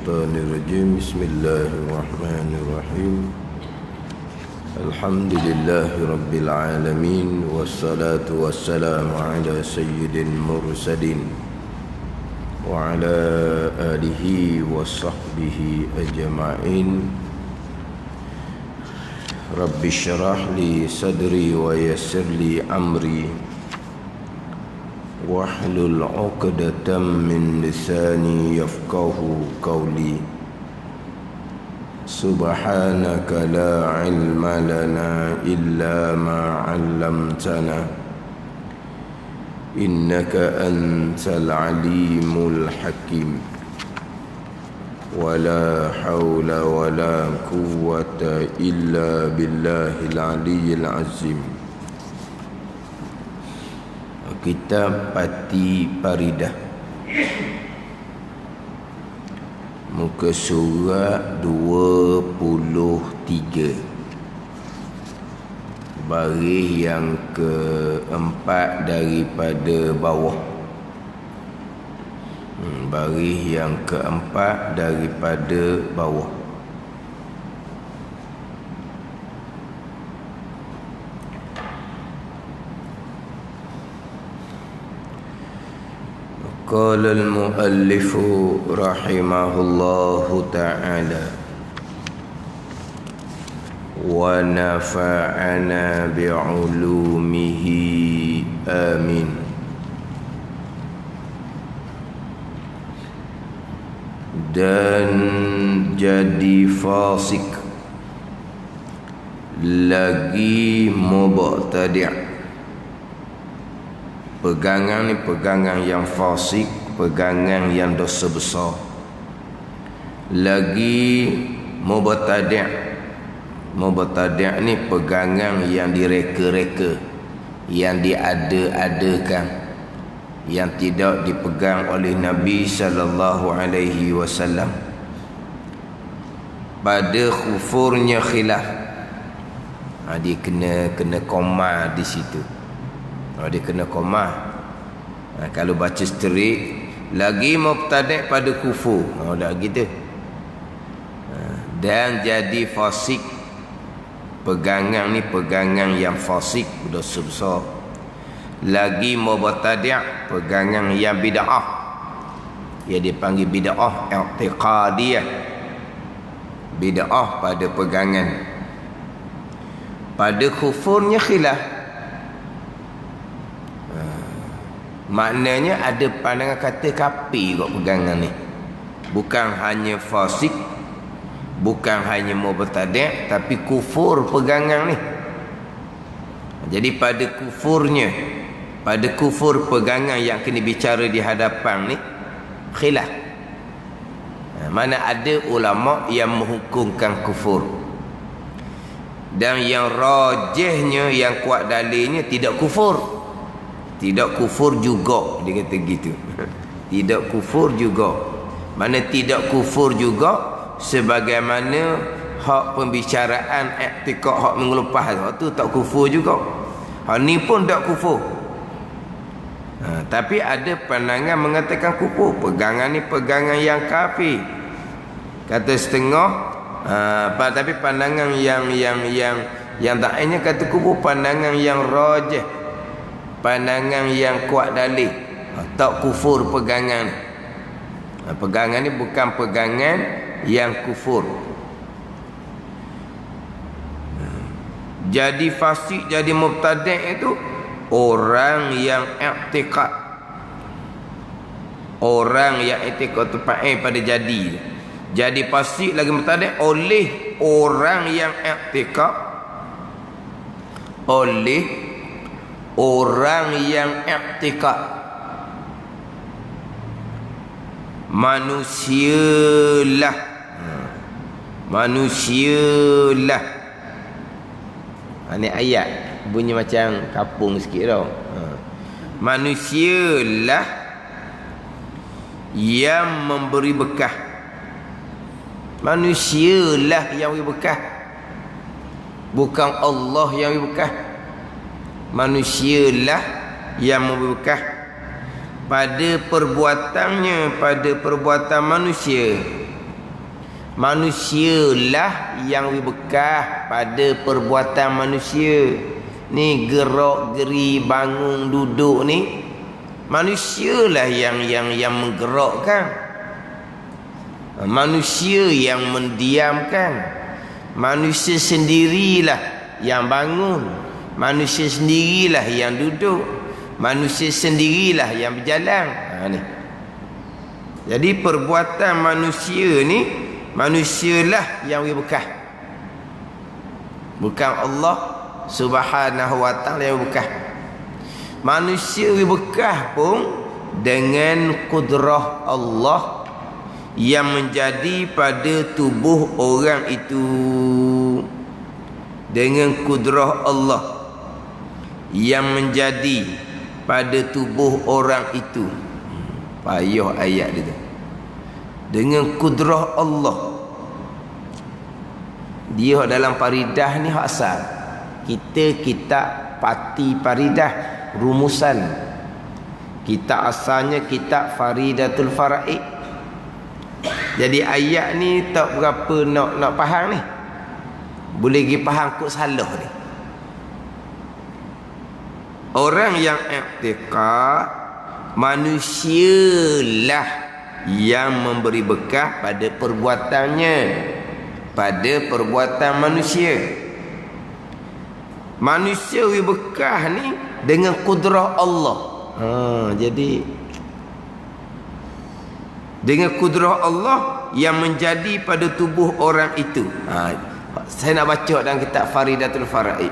Minasyaitonirrajim. Bismillahirrahmanirrahim. Alhamdulillahirabbil alamin wassalatu wassalamu ala sayyidil mursalin wa ala alihi wa sahbihi ajma'in. Rabbi syrah li sadri wa yassir li amri wahlul 'uqdatam min lisani yafqahu qawli. Subhanaka la ilma lana illa ma 'allamtana innaka antal alimul hakim. Wala hawla wala quwwata illa billahil aliyyil azim. Kitab Pati Paridah, muka surat 23, baris yang keempat daripada bawah. Baris yang keempat daripada bawah. Qala al-muallif rahimahullahu ta'ala wa nafa'ana bi'ulumihi amin. Dan jadi fasik lagi mubtadi'. Pegangan ni pegangan yang fasik, pegangan yang dosa besar. Lagi mubtadi'. Mubtadi' ni pegangan yang direka-reka, yang diada-adakan, yang tidak dipegang oleh Nabi sallallahu alaihi wasallam. Pada kufurnya khilaf. Dia kena koma di situ. Dia kena koma. Kalau baca straight, lagi mubtadi' pada kufur. Dah gitu. Dan jadi fasik. Pegangan ni pegangan yang fasik, dosa besar. Lagi mubtadi', pegangan yang bid'ah. Ia dipanggil bid'ah i'tiqadiyah. Bid'ah pada pegangan. Pada kufurnya khilaf. Maknanya ada pandangan kata kafir kat pegangan ni. Bukan hanya fasik, bukan hanya mubtadi', tapi kufur pegangan ni. Jadi pada kufurnya, pada kufur pegangan yang kena bicara di hadapan ni khilaf. Mana ada ulama yang menghukumkan kufur, dan yang rajihnya, yang kuat dalilnya tidak kufur. Tidak kufur juga, dia kata gitu. Tidak kufur juga. Mana tidak kufur juga, sebagaimana hak pembicaraan i'tiqad, hak mengelupas tu tak kufur juga. Hak ni pun tak kufur. Tapi ada pandangan mengatakan kufur. Pegangan ni pegangan yang kafir. Kata setengah, tapi pandangan yang da'inya kata kufur, pandangan yang rajih, pandangan yang kuat dalil, tak kufur pegangan. Pegangan ni bukan pegangan yang kufur. Jadi fasik, jadi mubtadi' itu orang yang i'tiqad. Orang yang i'tiqad tempat pada jadi. Jadi fasik lagi mubtadi' oleh orang yang i'tiqad, oleh orang yang i'tiqad. Manusialah. Manusialah. Ini ayat bunyi macam kapung sikit tau. Manusialah yang memberi bekah. Manusialah yang memberi bekah, bukan Allah yang memberi bekah. Manusialah yang memberi bekah pada perbuatannya, pada perbuatan manusia. Manusialah yang bekas pada perbuatan manusia. Ni gerak geri bangun duduk ni manusialah yang menggerakkan. Manusia yang mendiamkan. Manusia sendirilah yang bangun. Manusia sendirilah yang duduk. Manusia sendirilah yang berjalan. Ni. Jadi perbuatan manusia ni, manusialah yang bekas. Bukan Allah Subhanahu wa ta'ala yang bekas. Manusia bekas pun dengan kudrah Allah yang menjadi pada tubuh orang itu. Dengan kudrah Allah yang menjadi pada tubuh orang itu. Payah ayat dia tu. Dengan kudrah Allah. Dia dalam faridah ni hak asal. Kitab Pati Faridah, rumusan. Kitab asalnya kitab Faridatul Faraid. Jadi ayat ni tak berapa nak faham ni. Boleh pergi faham kok salah ni. Orang yang i'tiqad, manusialah yang memberi bekas pada perbuatannya, pada perbuatan manusia. Manusia bekas ni dengan kudrah Allah. Jadi dengan kudrah Allah yang menjadi pada tubuh orang itu. Saya nak baca dalam kitab Faridatul Faraid.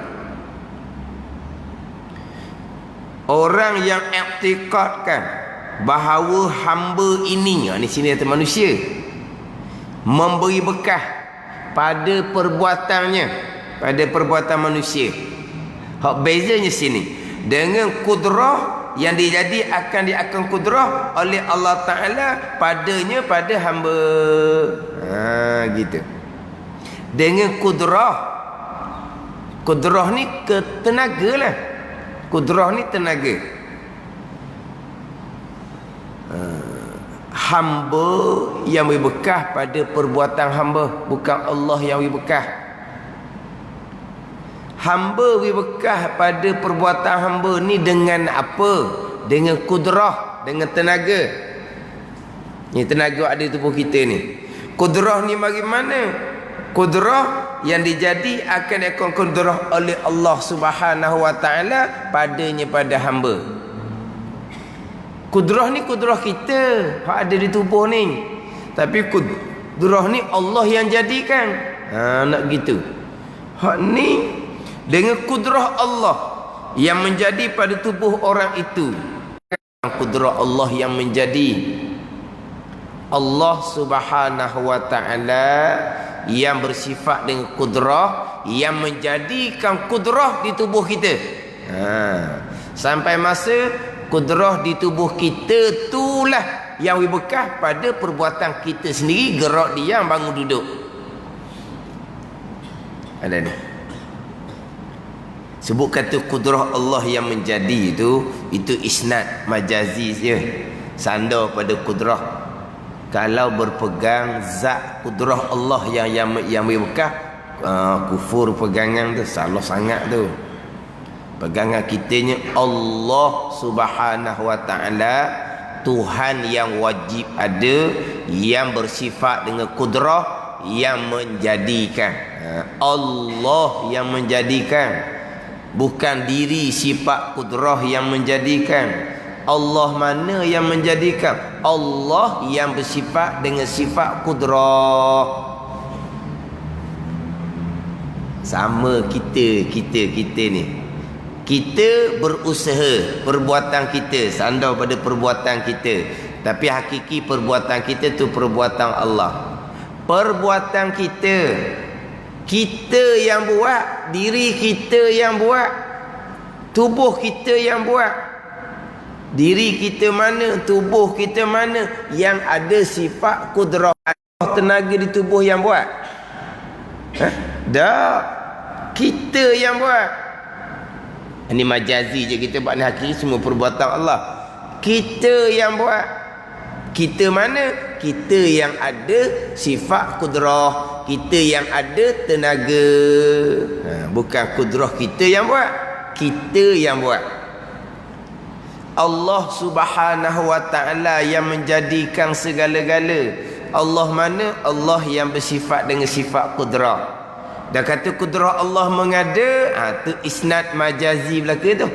Orang yang i'tiqadkan bahawa hamba ini, ni sini kata manusia, memberi bekas pada perbuatannya, pada perbuatan manusia. Hak bezanya sini dengan kudrah yang dijadi akan kudrah oleh Allah Ta'ala padanya, pada hamba. Gitu. Dengan kudrah ni tenaga lah. Kudrah ni tenaga. Hamba yang berbekas pada perbuatan hamba, bukan Allah yang berbekas. Hamba berbekas pada perbuatan hamba ni dengan apa? Dengan kudrah, dengan tenaga. Ni tenaga ada di tubuh kita ni. Kudrah ni bagaimana? Kudrah yang dijadi akan kudrah oleh Allah Subhanahu wa ta'ala padanya, pada hamba. Kudrah ni kudrah kita hak ada di tubuh ni. Tapi kudrah ni Allah yang jadikan. Nak gitu. Hak ni dengan kudrah Allah yang menjadi pada tubuh orang itu. Kudrah Allah yang menjadi. Allah Subhanahu wa ta'ala yang bersifat dengan kudrah, yang menjadikan kudrah di tubuh kita. Sampai masa kudrah di tubuh kita itulah yang berbekas pada perbuatan kita sendiri, gerak diam, bangun duduk. Ada ni. Sebut kata kudrah Allah yang menjadi itu isnad majazi je. Sandar pada kudrah. Kalau berpegang zat kudrah Allah yang berbekas, kufur pegangan tu, salah sangat tu. Pegangan kitanya Allah Subhanahu wa ta'ala, Tuhan yang wajib ada, yang bersifat dengan kudrah, yang menjadikan. Allah yang menjadikan, bukan diri sifat kudrah yang menjadikan. Allah mana yang menjadikan? Allah yang bersifat dengan sifat kudrah. Sama kita ni. Kita berusaha, perbuatan kita sandar pada perbuatan kita, tapi hakiki perbuatan kita tu perbuatan Allah. Perbuatan kita yang buat, diri kita yang buat, tubuh kita yang buat. Diri kita mana, tubuh kita mana yang ada sifat kudrah, tenaga di tubuh yang buat? Dah, kita yang buat. Ini majazi je kita buat, ni hakiki semua perbuatan Allah. Kita yang buat. Kita mana? Kita yang ada sifat kudrah, kita yang ada tenaga. Bukan kudrah kita yang buat, kita yang buat. Allah Subhanahu wa ta'ala yang menjadikan segala-gala. Allah mana? Allah yang bersifat dengan sifat kudrah. Dan kata kudrah Allah mengada, tu isnad majazi belaka tu.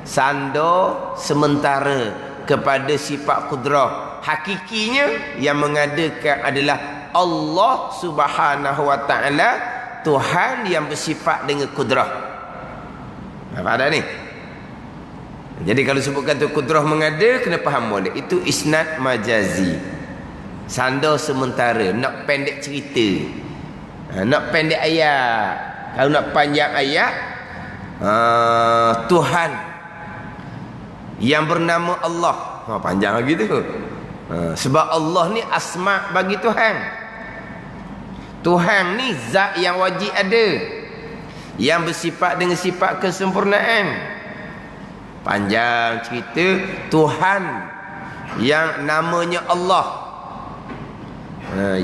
Sandar sementara kepada sifat kudrah. Hakikinya yang mengadakan adalah Allah Subhanahu wa ta'ala, Tuhan yang bersifat dengan kudrah. Apa ada ni? Jadi kalau sebutkan tu kudrah mengada, kena faham boleh. Itu isnad majazi. Sandar sementara, nak pendek cerita. Nak pendek ayat. Kalau nak panjang ayat, Tuhan yang bernama Allah. Panjang lagi tu. Sebab Allah ni asma bagi Tuhan. Tuhan ni zat yang wajib ada, yang bersifat dengan sifat kesempurnaan. Panjang cerita, Tuhan yang namanya Allah,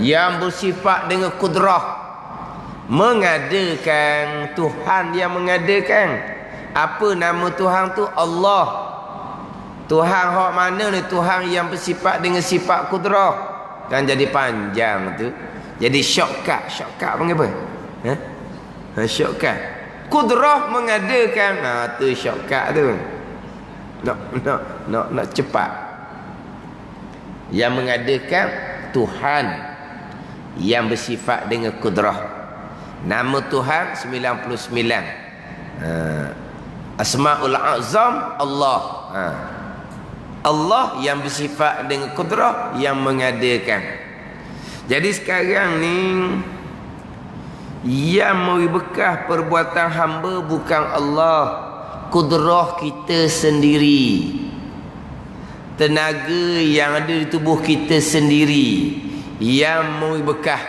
yang bersifat dengan kudrah, mengadakan. Tuhan yang mengadakan. Apa nama Tuhan tu? Allah. Tuhan hak mana ni? Tuhan yang bersifat dengan sifat kudrah. Kan jadi panjang tu. Jadi shortcut. Shortcut panggil apa? Shortcut. Kudrah mengadakan. Tu shortcut tu. Nak cepat. Yang mengadakan Tuhan yang bersifat dengan kudrah. Nama Tuhan 99. Asmaul Azam Allah. Allah yang bersifat dengan kudrah, yang mengadakan. Jadi sekarang ni yang memberi bekah perbuatan hamba bukan Allah, kudrah kita sendiri, tenaga yang ada di tubuh kita sendiri yang memberi bekah.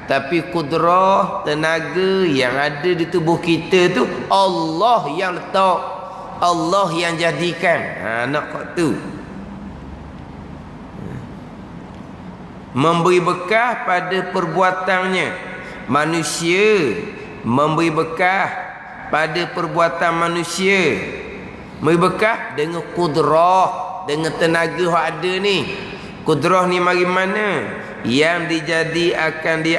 Tapi kudrah, tenaga yang ada di tubuh kita tu Allah yang letak, Allah yang jadikan. Nak kau tu memberi bekah pada perbuatannya. Manusia memberi bekah pada perbuatan manusia. Memberi bekah dengan kudrah, dengan tenaga yang ada ni. Kudrah ni mari mana? Yang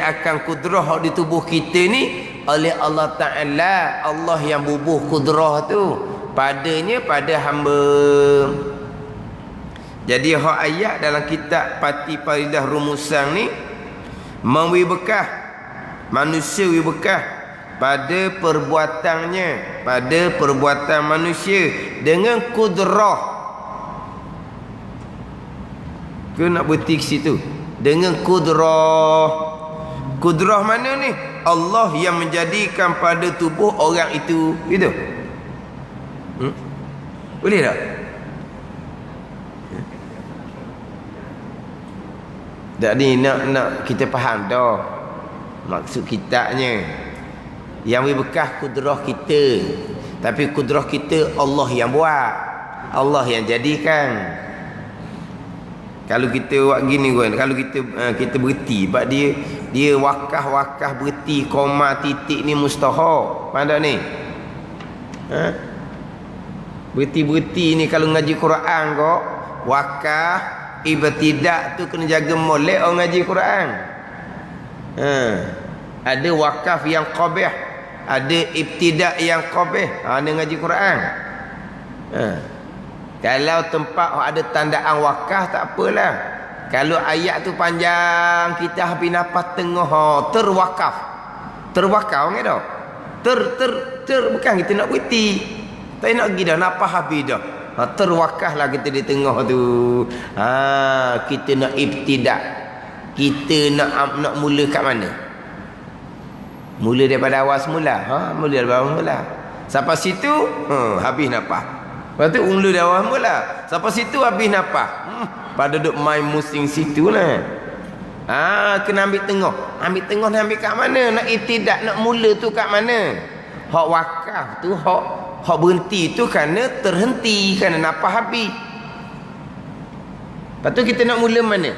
akan kudrah di tubuh kita ni oleh Allah Ta'ala. Allah yang bubuh kudrah tu padanya, pada hamba. Jadi hak ayat dalam kitab Pati Faridah Rumusan ni memberi bekah, manusia beri bekah pada perbuatannya, pada perbuatan manusia dengan kudrah. Ke nak berhenti ke situ? Dengan kudrah. Kudrah mana ni? Allah yang menjadikan pada tubuh orang itu. Gitu. Boleh tak? Tak ni nak kita faham dah maksud kitabnya. Yang beri bekah kudrah kita, tapi kudrah kita Allah yang buat, Allah yang jadikan. Kalau kita buat gini kan, kalau kita berhenti, sebab dia wakah berhenti, koma titik ni mustahil. Pandai ni. Berhenti ni kalau ngaji Quran kok, wakah ibtidak tu kena jaga molek orang ngaji Quran. Ada wakaf yang qabih, ada ibtidak yang qabih. Ni ngaji Quran. Kalau tempat ada tandaan wakaf tak apalah. Kalau ayat tu panjang, kita habis nafas tengah, terwakaf. Terwakaf kan dah. Bukan kita nak berhenti. Tak nak pergi dah, nafas habis dah. Terwakaflah kita di tengah tu. Kita nak ibtidak. Kita nak mula kat mana? Mula daripada awal semula. Mula daripada awal semula. Sampai situ habis nafas. Lepas tu mula dari awal mula. Sampai situ habis nafas. Pada duk main musing situ lah. Kena ambil tengah. Ambil tengah ni ambil kat mana? Nak ibtidak, nak mula tu kat mana? Hak wakaf tu, hak berhenti tu kerana terhenti, kerana nafas habis. Lepas tu kita nak mula mana?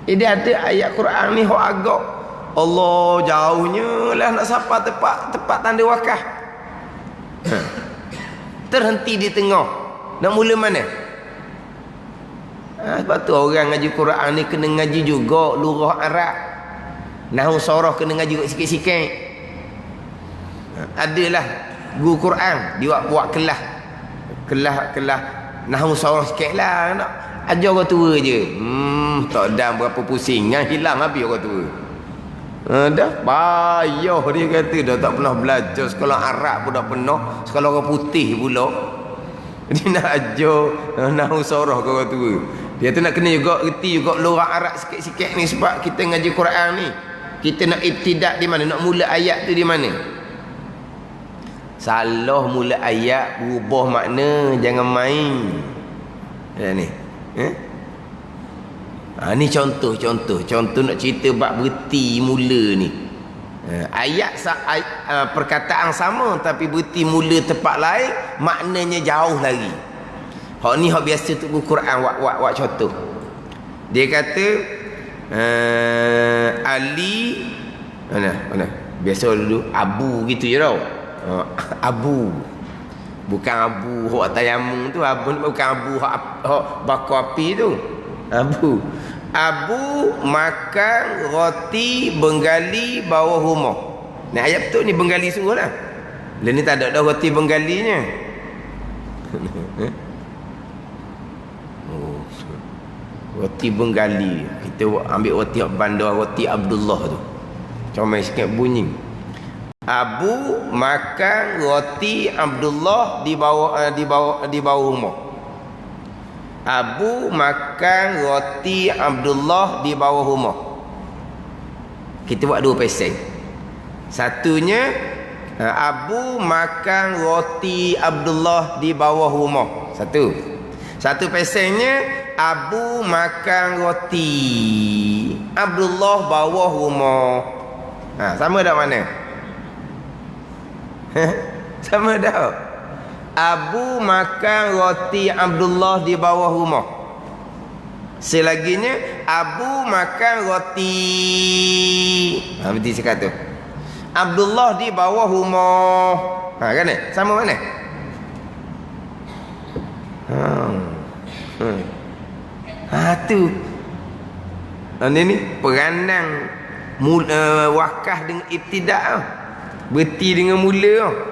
Dia ada ayat Quran ni hok agak Allah jauhnya lah nak sapa tempat tanda wakaf. Terhenti di tengah. Nak mula mana? Sebab tu orang ngaji Quran ni kena ngaji juga lurah Arab. Nahwu sarah kena ngaji juga sikit-sikit. Adalah guru Quran dia buat kelas nahwu sarah sikit lah. Nak ajar orang tua je. Tak ada berapa pusing. Yang hilang habis orang tua. Dah payah dia kata. Dah tak pernah belajar sekolah Arab pun dah pernah. Sekolah orang putih pula. Dia nak ajar nahwu sarah ke orang tua. Dia tu nak kena juga reti juga lurah Arab sikit-sikit ni. Sebab kita ngaji Quran ni, kita nak ibtidak di mana? Nak mula ayat tu di mana? Salah mula ayat, berubah makna, jangan main. Ni. Ni contoh nak cerita bab berti mula ni. Ayat perkataan sama tapi berti mula tempat lain, maknanya jauh lagi. Hak ni hak biasa tu Quran wak contoh. Dia kata Ali mana? Biasa dulu Abu gitu je tau. Abu. Bukan Abu hak tayamum tu, Abu ni bukan Abu hak bakar api tu. Abu makan roti Bengali bawah rumah. Ni ayat betul ni Bengali sungguh lah. Lain ni tak ada dah roti Bengalinya. Roti Bengali. Kita ambil roti bandar roti Abdullah tu. Comel sikit bunyi. Abu makan roti Abdullah di bawah rumah. Abu makan roti Abdullah di bawah rumah. Kita buat dua pesen. Satunya Abu makan roti Abdullah di bawah rumah. Satu pesennya Abu makan roti Abdullah bawah rumah. Sama tak mana? Sama tak? Abu makan roti Abdullah di bawah rumah. Selaginya Abu makan roti berarti cakap tu Abdullah di bawah rumah. Kan ni? Sama mana? Tu ni peranan wakaf dengan ibtidak berti dengan mula.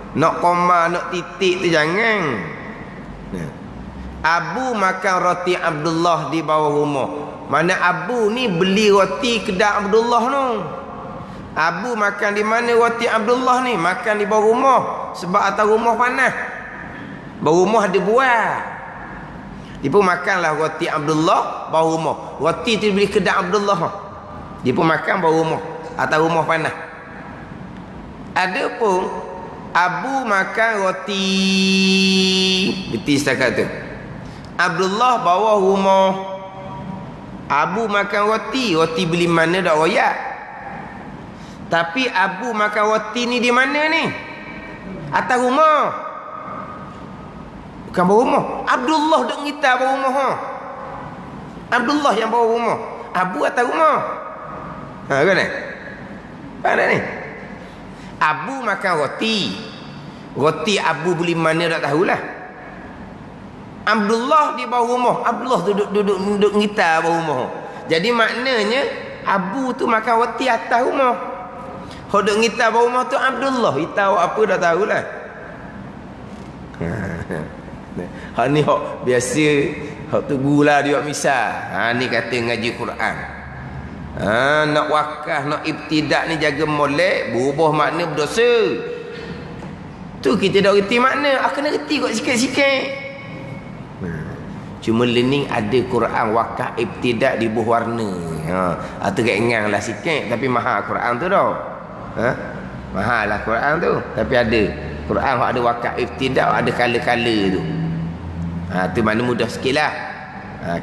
Nak koma nak titik tu jangan. Abu makan roti Abdullah di bawah rumah. Mana Abu ni beli roti kedai Abdullah tu. Abu makan di mana roti Abdullah ni? Makan di bawah rumah. Sebab atas rumah panas. Bawah rumah ada buah. Dia pun makanlah roti Abdullah bawah rumah. Roti tu beli kedai Abdullah. Dia pun makan bawah rumah. Atas rumah panas. Ada pun Abu makan roti betul setakat tu. Abdullah bawah rumah. Abu makan roti beli mana dak royak. Tapi Abu makan roti ni di mana ni? Atas rumah. Bukan bawah rumah. Abdullah duk ngita bawah rumah. Abdullah yang bawah rumah. Abu atas rumah. Kan ni? Faham ni? Abu makan roti. Roti Abu beli mana tak tahulah. Abdullah di bawah rumah. Abdullah duduk ngita bawah rumah. Jadi maknanya Abu tu makan roti atas rumah. Hok duk ngita bawah rumah tu Abdullah. Tahu apa dah tahulah. Hak ni hak biasa hak tu gula dia misal. Ni kata ngaji Quran. Nak wakaf, nak ibtidak ni jaga molek, berubah makna berdosa. Tu kita dah reti makna, kena reti kot sikit-sikit. Cuma learning ada Quran wakaf ibtidak di buah warna. Tu keingat lah sikit tapi mahal Quran tu dah. Mahal lah Quran tu, tapi ada Quran ada wakaf ibtidak, ada kala-kala tu. Tu mana mudah sikit lah.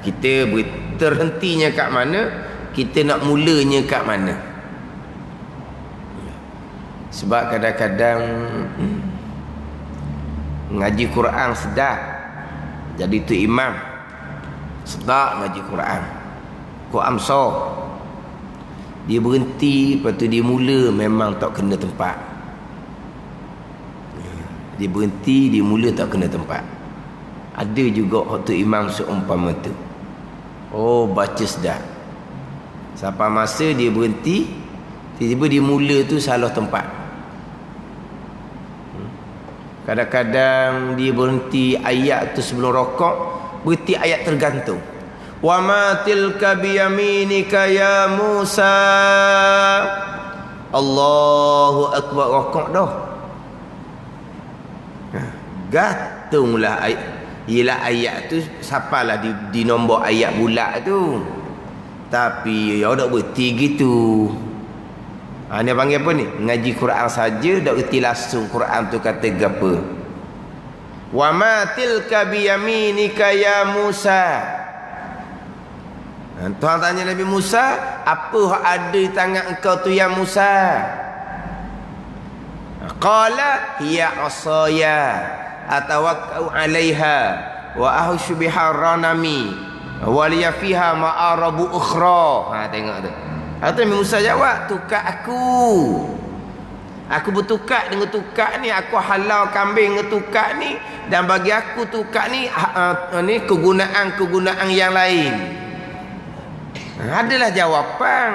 Kita terhentinya kat mana, kita nak mulanya kat mana. Sebab kadang-kadang ngaji Quran sedap. Jadi tu imam Sedap ngaji Quran. Kau amsah. Dia berhenti, lepas tu dia mula memang tak kena tempat. Dia berhenti, dia mula tak kena tempat. Ada juga waktu imam seumpama tu. Oh, baca sedap. Sampai masa dia berhenti, tiba-tiba dia mula tu salah tempat. Kadang-kadang dia berhenti ayat tu sebelum rokok, berhenti ayat tergantung. Wa ma tilka biyaminika ya Musa. Allahu akbar, rokok dah. Gantunglah ayat. Ialah ayat tu sapalah di nombor ayat bulat tu. Tapi ya dak berhenti gitu. Ni panggil apa ni? Ngaji Quran saja dak erti langsung Quran tu kata gapo. Wa ma tilka biyaminika ya Musa. Tuhan tanya Nabi Musa, apa hak ada di tangan engkau tu ya Musa? Qala hiya asaya atawakkau 'alaiha wa ahushu biha ranami wa liya fiha ma'arabu ukhra. Tengok tu. Nabi Musa jawab, tukar aku. Aku bertukar dengan tukar ni, aku halau kambing dengan tukar ni, dan bagi aku tukar ni ni kegunaan-kegunaan yang lain. Adalah jawapan.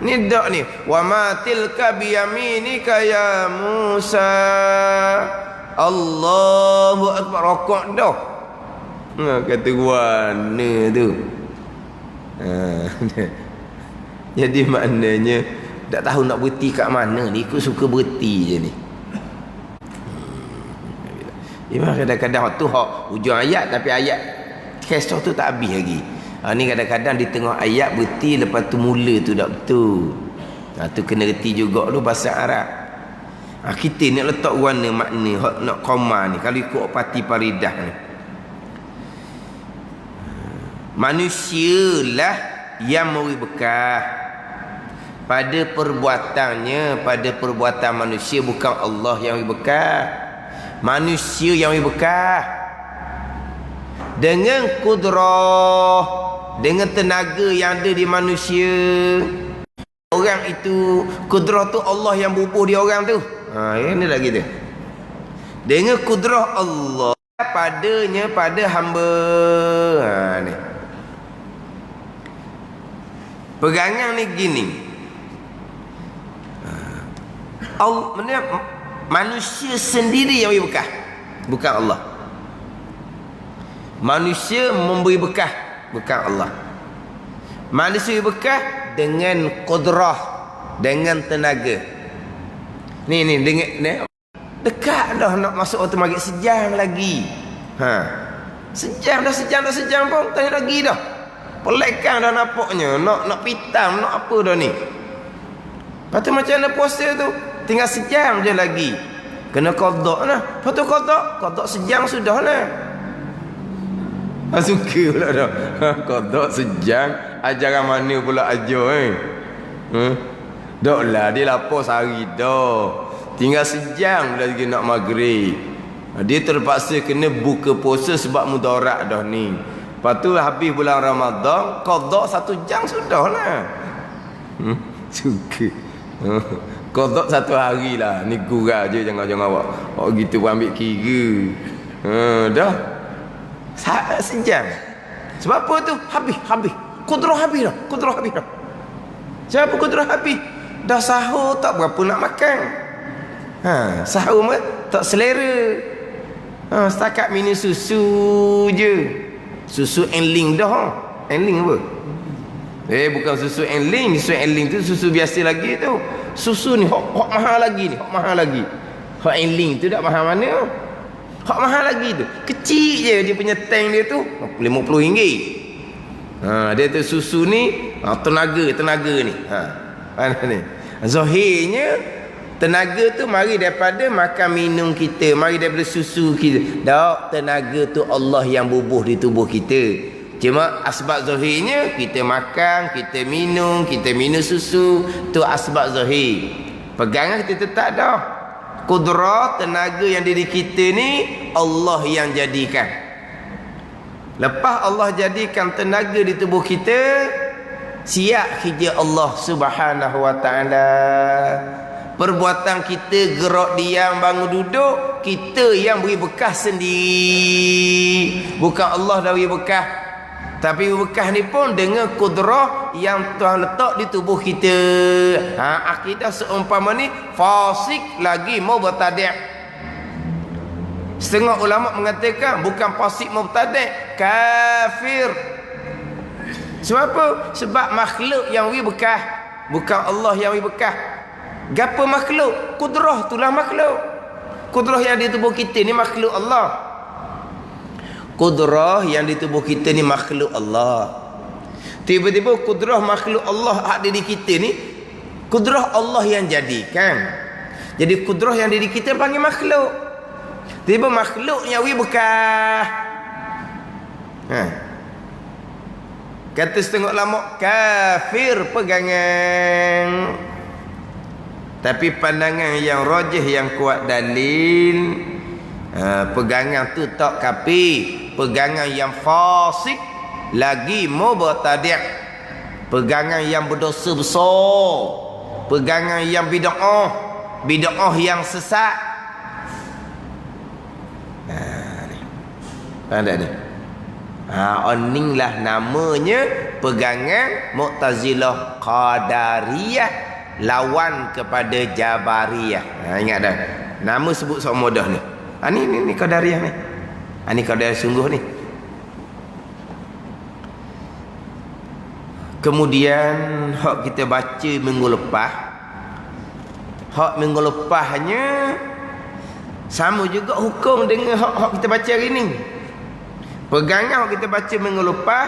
Ni dak ni. Wa ma tilka biyaminika ya Musa. Allahu akbar, rokok dah. Kata mana tu. Jadi maknanya tak tahu nak berhenti kat mana ni. Ikut suka berhenti je ni. Memang kadang-kadang tu hak hujung ayat, tapi ayat kisah tu tak habis lagi. Ni kadang-kadang di tengah ayat berhenti, lepas tu mula tu tak betul. Tu kena reti juga tu bahasa Arab. Kita nak letak warna makna nak koma ni kalau ikut pati paridah ni. Manusialah yang memberi bekah pada perbuatannya, pada perbuatan manusia, bukan Allah yang memberi bekah. Manusia yang memberi bekah dengan kudrah, dengan tenaga yang ada di manusia. Orang itu, kudrah tu Allah yang bubuh di orang tu. Ini lagi tu. Dengan kudrah Allah padanya, pada hamba. Ni. Pegangan ni gini. Manusia sendiri yang memberi bekah, bukan Allah. Manusia memberi bekah, bukan Allah. Manusia bekah dengan kudrah, dengan tenaga. Ni dengan ni dekat dah nak masuk waktu maghrib, sejam lagi. Sejam pun tanya lagi dah. Pelekang dah nampaknya, nak pitam, nak apa dah ni. Lepas tu macam mana puasa tu? Tinggal sejam je lagi. Kena qada lah. Lepas tu qada sejam sudah lah. Suka pula dah. Qada sejam, ajaran mana pula ajar Dok lah, dia lapar sehari dah. Tinggal sejam lagi nak maghrib. Dia terpaksa kena buka puasa sebab mudarat dah ni. Lepas tu habis bulan Ramadan, qada 1 jam sudah lah. Suka. Qada 1 hari lah. Ni gurau je, jangan awak gitu pun ambil kira. Dah. Sejam. Sebab apa tu? Habis. Kudrah habis dah. Siapa kudrah habis? Dah sahur tak berapa nak makan. Sahur tak selera. Setakat minum susu je. Susu enling dah. Enling apa? Bukan susu enling. Susu enling tu susu biasa lagi tu. Susu ni hak mahal lagi ni. Hak enling tu tak mahal mana. Hak mahal lagi tu. Kecil je dia punya tank dia tu. RM50. Dia tu susu ni tenaga ni. Mana ni? Zahirnya tenaga tu mari daripada makan minum kita, mari daripada susu kita. Tak, tenaga tu Allah yang bubuh di tubuh kita. Cuma asbab zahirnya kita makan, kita minum susu, tu asbab zahir. Pegangan kita tetap dah. Kudrah, tenaga yang diri kita ni Allah yang jadikan. Lepas Allah jadikan tenaga di tubuh kita, siap kerja Allah Subhanahu wa taala. Perbuatan kita gerak diam bangun duduk, kita yang beri bekas sendiri. Bukan Allah dah beri bekas. Tapi bekas ni pun dengan kudrah yang Tuhan letak di tubuh kita. Akidah seumpama ni fasik lagi mubtadi'. Setengah ulama mengatakan bukan fasik mubtadi', kafir. Sebab apa? Sebab makhluk yang beri bekas, bukan Allah yang beri bekas. Gapo makhluk? Kudrah itulah makhluk. Kudrah yang di tubuh kita ni makhluk Allah. Kudrah yang di tubuh kita ni makhluk Allah. Tiba-tiba kudrah makhluk Allah ada di kita ni, kudrah Allah yang jadikan. Jadi kudrah yang di kita panggil makhluk. Tiba makhluk yang beri bekas. Kata setengah ulama, kafir pegangan. Tapi pandangan yang rajih, yang kuat dalil, pegangan tu tak kafir. Pegangan yang fasik lagi mubtadi'. Pegangan yang berdosa besar. Pegangan yang bid'ah. Bid'ah yang sesat. Faham tak ni? Oninglah namanya pegangan Mu'tazilah Qadariyah, lawan kepada Jabariyah. Ingat dah. Nama sebut sok mudah ni. Ni Qadariyah ni. Ni Qadariyah sungguh ni. Kemudian hak kita baca minggu lepas. Hak minggu lepasnya sama juga hukum dengan hak kita baca hari ni. Pegangan hak kita baca minggu lepas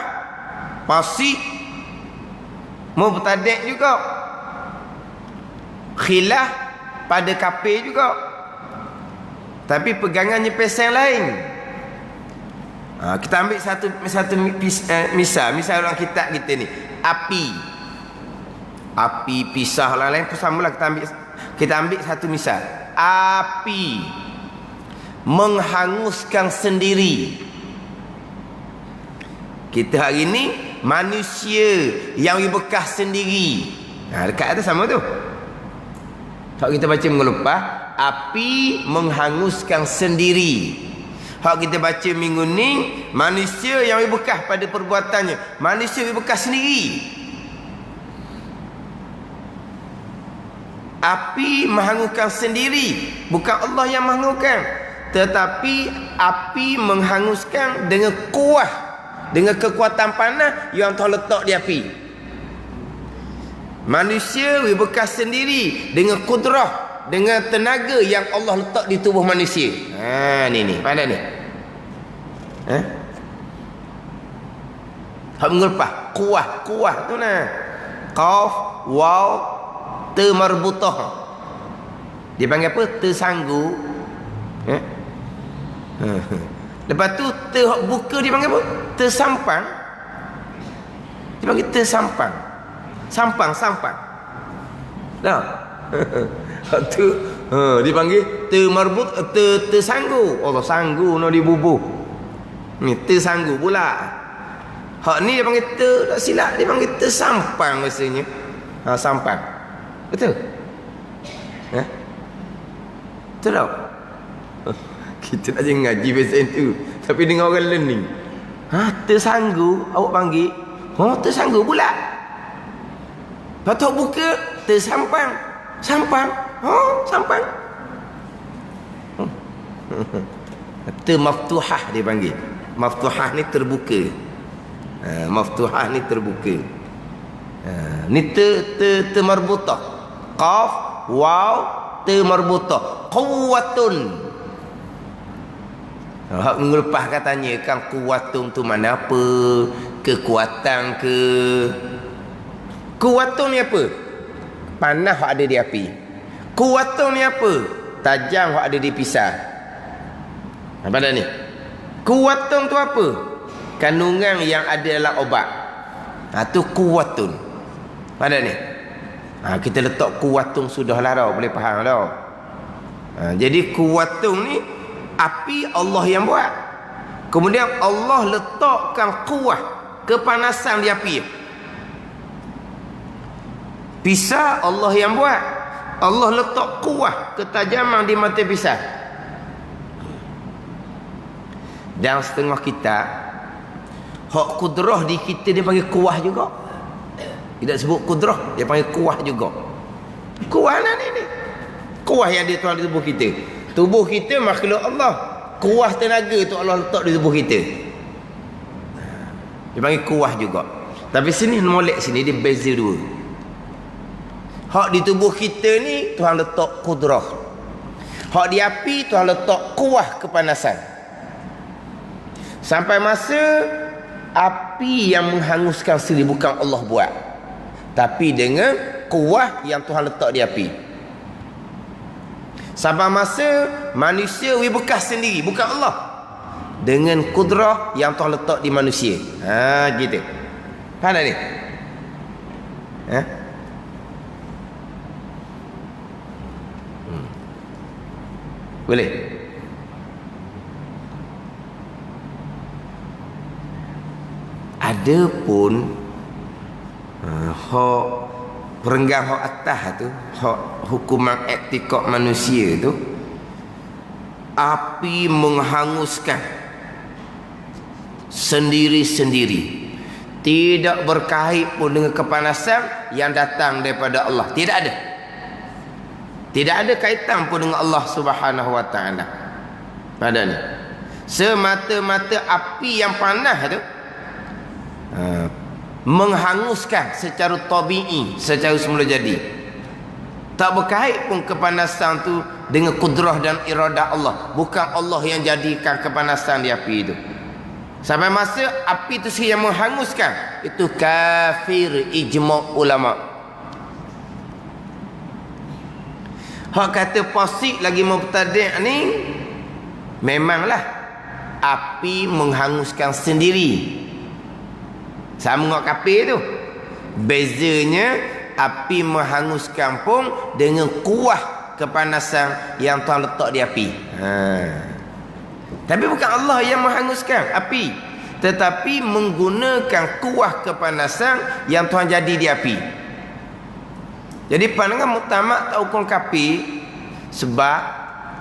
fasik mubtadi' juga. Khilaf pada kafir juga. Tapi pegangannya pesan lain. Kita ambil satu misal dalam kitab kita ni. Api pisah lain pun samalah. Kita ambil satu misal. Api menghanguskan sendiri. Kita hari ni manusia yang bekas sendiri. Dekat atas sama tu. Hak kita baca minggu lepas, api menghanguskan sendiri. Hak kita baca minggu ni, manusia yang bekas pada perbuatannya. Manusia yang bekas sendiri. Api menghanguskan sendiri, bukan Allah yang menghanguskan. Tetapi api menghanguskan dengan kuat, dengan kekuatan panas yang Tuhan letak di api. Manusia bekas sendiri dengan kudrah, dengan tenaga yang Allah letak di tubuh manusia. Ni pandai ni. Hak mengulpah kuah tu nah. Qaf waw ta marbutah. Dia panggil apa? Tersanggu. Lepas tu buka dia panggil apa? Tersampang. Dia panggil tersampang. Sampang. Dah. Tu dia panggil termarbut, tersanggu. Allah sanggu no dibubuh. Ni tersanggu pula. Hak ni dia panggil tak silap, dia panggil tersampang rasanya. Sampang. Betul? Betul tak? Kita nak ngaji bahasa itu, tapi dengan orang learning. Tersanggu awak panggil. Tersanggu pula. Patut buka tersampang. Sampang. Maftuhah dia panggil. Maftuhah ni terbuka. Maftuhah ni terbuka. Ni marbutah. Qaf waw marbutah. Quwwatun. Hak menglepas katanya kan kuwatun tu mana apa? Kekuatan ke? Kuwatun ni apa? Panas hak ada di api. Kuwatun ni apa? Tajam hak ada di pisau. Apa dah ni? Kuwatun tu apa? Kandungan yang ada dalam obat. Tu kuwatun. Apa dah ni? Kita letak kuwatun sudahlah dah, boleh faham dah. Jadi kuwatun ni api Allah yang buat. Kemudian Allah letakkan kuah kepanasan di api. Pisau Allah yang buat. Allah letak kuah ketajaman di mata pisau. Dan setengah kita hak kudrah di kita dia panggil kuah juga. Tidak sebut kudrah, dia panggil kuah juga. Kuah mana ni? Kuah yang dia tuang di tubuh kita. Tubuh kita makhluk Allah. Kuah tenaga tu Allah letak di tubuh kita. Dia panggil kuah juga. Tapi sini molek sini dia beza dua. Hak di tubuh kita ni Tuhan letak kudrah. Hak di api Tuhan letak kuah kepanasan. Sampai masa api yang menghanguskan sendiri bukan Allah buat, tapi dengan kuah yang Tuhan letak di api. Sampai masa manusia bekas sendiri bukan Allah, dengan kudrah yang Tuhan letak di manusia. Gitu. Faham tak ni? Boleh? Ada pun hak perenggang hak atas tu, hak hukuman etikot manusia tu, api menghanguskan sendiri-sendiri, tidak berkait pun dengan kepanasan yang datang daripada Allah. Tidak ada. Tidak ada kaitan pun dengan Allah Subhanahu wa taala. Pada ni semata-mata api yang panas tu menghanguskan secara tabii, secara semula jadi. Tak berkait pun kepanasan tu dengan kudrah dan iradah Allah. Bukan Allah yang jadikan kepanasan di api itu. Sampai masa api itu yang menghanguskan, itu kafir ijma' ulama. Hak kata fasik lagi mubtadi' ni, memanglah api menghanguskan sendiri. Sama dengan kafir tu. Bezanya api menghanguskan pun dengan kuah kepanasan yang Tuhan letak di api. Tapi bukan Allah yang menghanguskan api, tetapi menggunakan kuah kepanasan yang Tuhan jadi di api. Jadi pandangan muktamad tak hukum kafir, sebab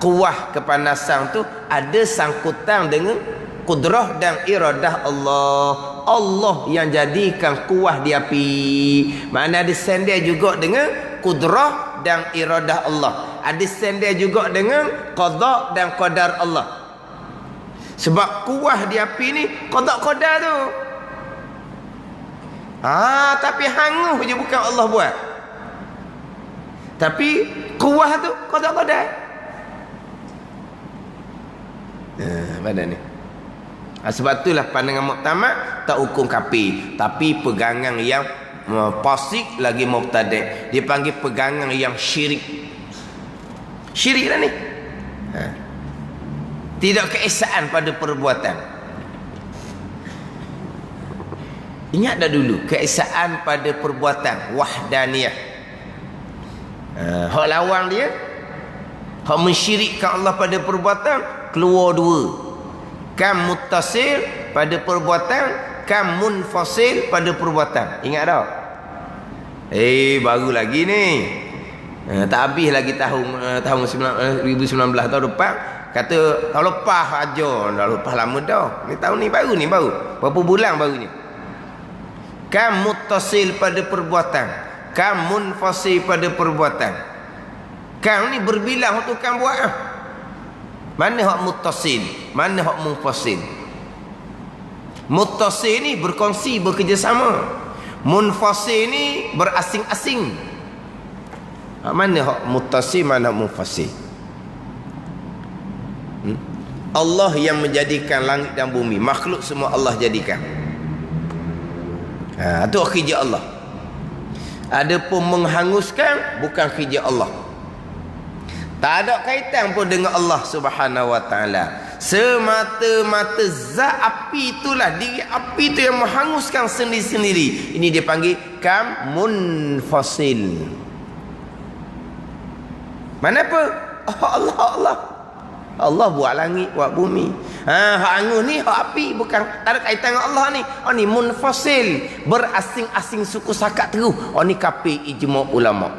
kuah kepanasan tu ada sangkutan dengan kudrah dan iradah Allah. Allah yang jadikan kuah di api. Mana ada sendal juga dengan kudrah dan iradah Allah. Ada sendal juga dengan qada dan qadar Allah. Sebab kuah di api ni qada qadar tu. Tapi hangus je bukan Allah buat. Tapi kuah tu qada qadar. Mana ni? Sebab itulah pandangan muktamad tak hukum kafir, tapi pegangan yang fasik lagi mubtadi'. Dia panggil pegangan yang syirik. Syirik lah ni. Tidak keesaan pada perbuatan. Ingat dah dulu keesaan pada perbuatan wahdaniyah. Hak lawan dia, hak mensyirikkan Allah pada perbuatan, keluar dua. Kam muttasil pada perbuatan, kam munfasil pada perbuatan. Ingat tak? Baru lagi ni. Tak habis lagi tahun 2019 tahun depan. Kata tahun lepas aja, dah lepas lama dah. Ni tahun ni baru. Berapa bulan baru ni. Kam muttasil pada perbuatan, kam munfasil pada perbuatan. Kam ni berbilang untuk kam buat. Mana hak muttasil, mana hak munfasil? Muttasil ni berkongsi, bekerjasama. Munfasil ni berasing-asing. Mana hak muttasil, mana hak munfasil? Allah yang menjadikan langit dan bumi, makhluk semua Allah jadikan. Itu kerja Allah. Adapun menghanguskan bukan kerja Allah. Tak ada kaitan pun dengan Allah Subhanahu wa taala. Semata-mata zat api itulah, diri api itu yang menghanguskan sendiri-sendiri. Ini dia panggil kam munfasil. Mana apa? Allah buat langit, buat bumi. Hak angus ni hak api, bukan tak ada kaitan dengan Allah ni. Oh ni munfasil, berasing-asing suku sakat terus. Oh ni kafir ijma' ulama.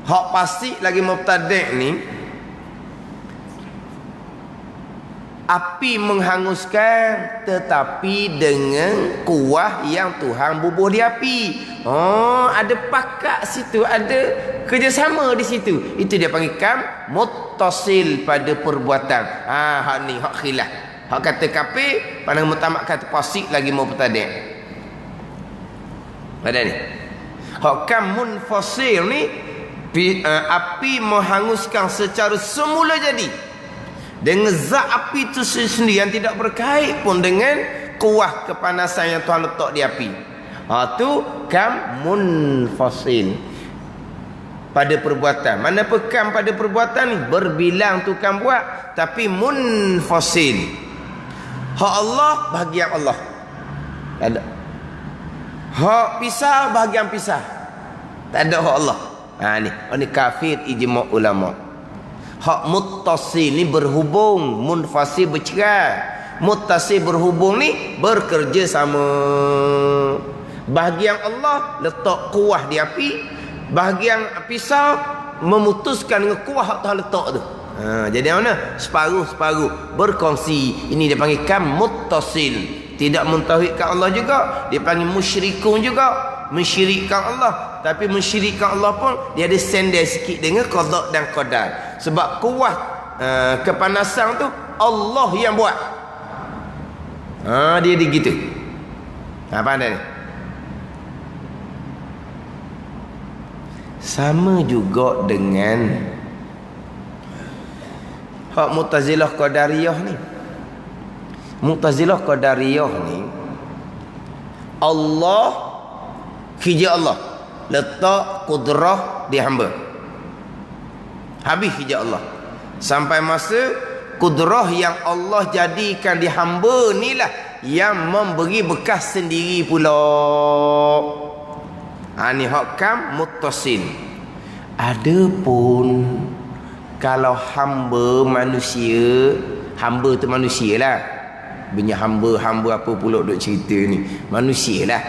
Hak pasti lagi mubtadi' ni, api menghanguskan tetapi dengan kuah yang Tuhan bubuh di api. Oh, ada pakat situ, ada kerjasama di situ. Itu dia panggil kam muttasil pada perbuatan. Hak ni hak khilaf. Hak kata kafir, pandang mutamak kata fasik lagi mubtadi'. Ada ni. Hak kam munfasil ni api menghanguskan secara semula jadi. Dengan zat api itu sendiri yang tidak berkait pun dengan kuah kepanasan yang Tuhan letak di api. Tu kam munfasil pada perbuatan. Mana kam pada perbuatan ni? Berbilang tu kam buat, tapi munfasil. Hak Allah bahagian Allah. Tak ada. Hak pisah bahagian pisah. Tak ada hak Allah. Ni kafir ijma' ulama. Hak muttasil ni berhubung, munfasil bercerai. Muttasil berhubung ni bekerja sama. Bahagian Allah letak kuah di api, bahagian pisau memutuskan dengan kuah hak Tuhan letak tu. Jadi mana? Separuh-separuh berkongsi. Ini dia panggil kam muttasil. Tidak mentauhidkan Allah juga, dia panggil musyrikun juga. Mensyirikkan Allah, tapi mensyirikkan Allah pun dia ada sendal sikit dengan qada dan qadar. Sebab kuah kepanasan tu Allah yang buat. Dia gitu. Apa anda ni? Sama juga dengan hak Mu'tazilah Qadariyah ni. Mu'tazilah Qadariyah ni, Allah hijab Allah letak kudrah di hamba. Habis hijab Allah. Sampai masa kudrah yang Allah jadikan di hamba ni lah yang memberi bekas sendiri pula. Ni hakam muttasil. Adapun kalau hamba manusia, hamba tu manusia lah. Punya hamba apa pula duk cerita ni? Manusia lah.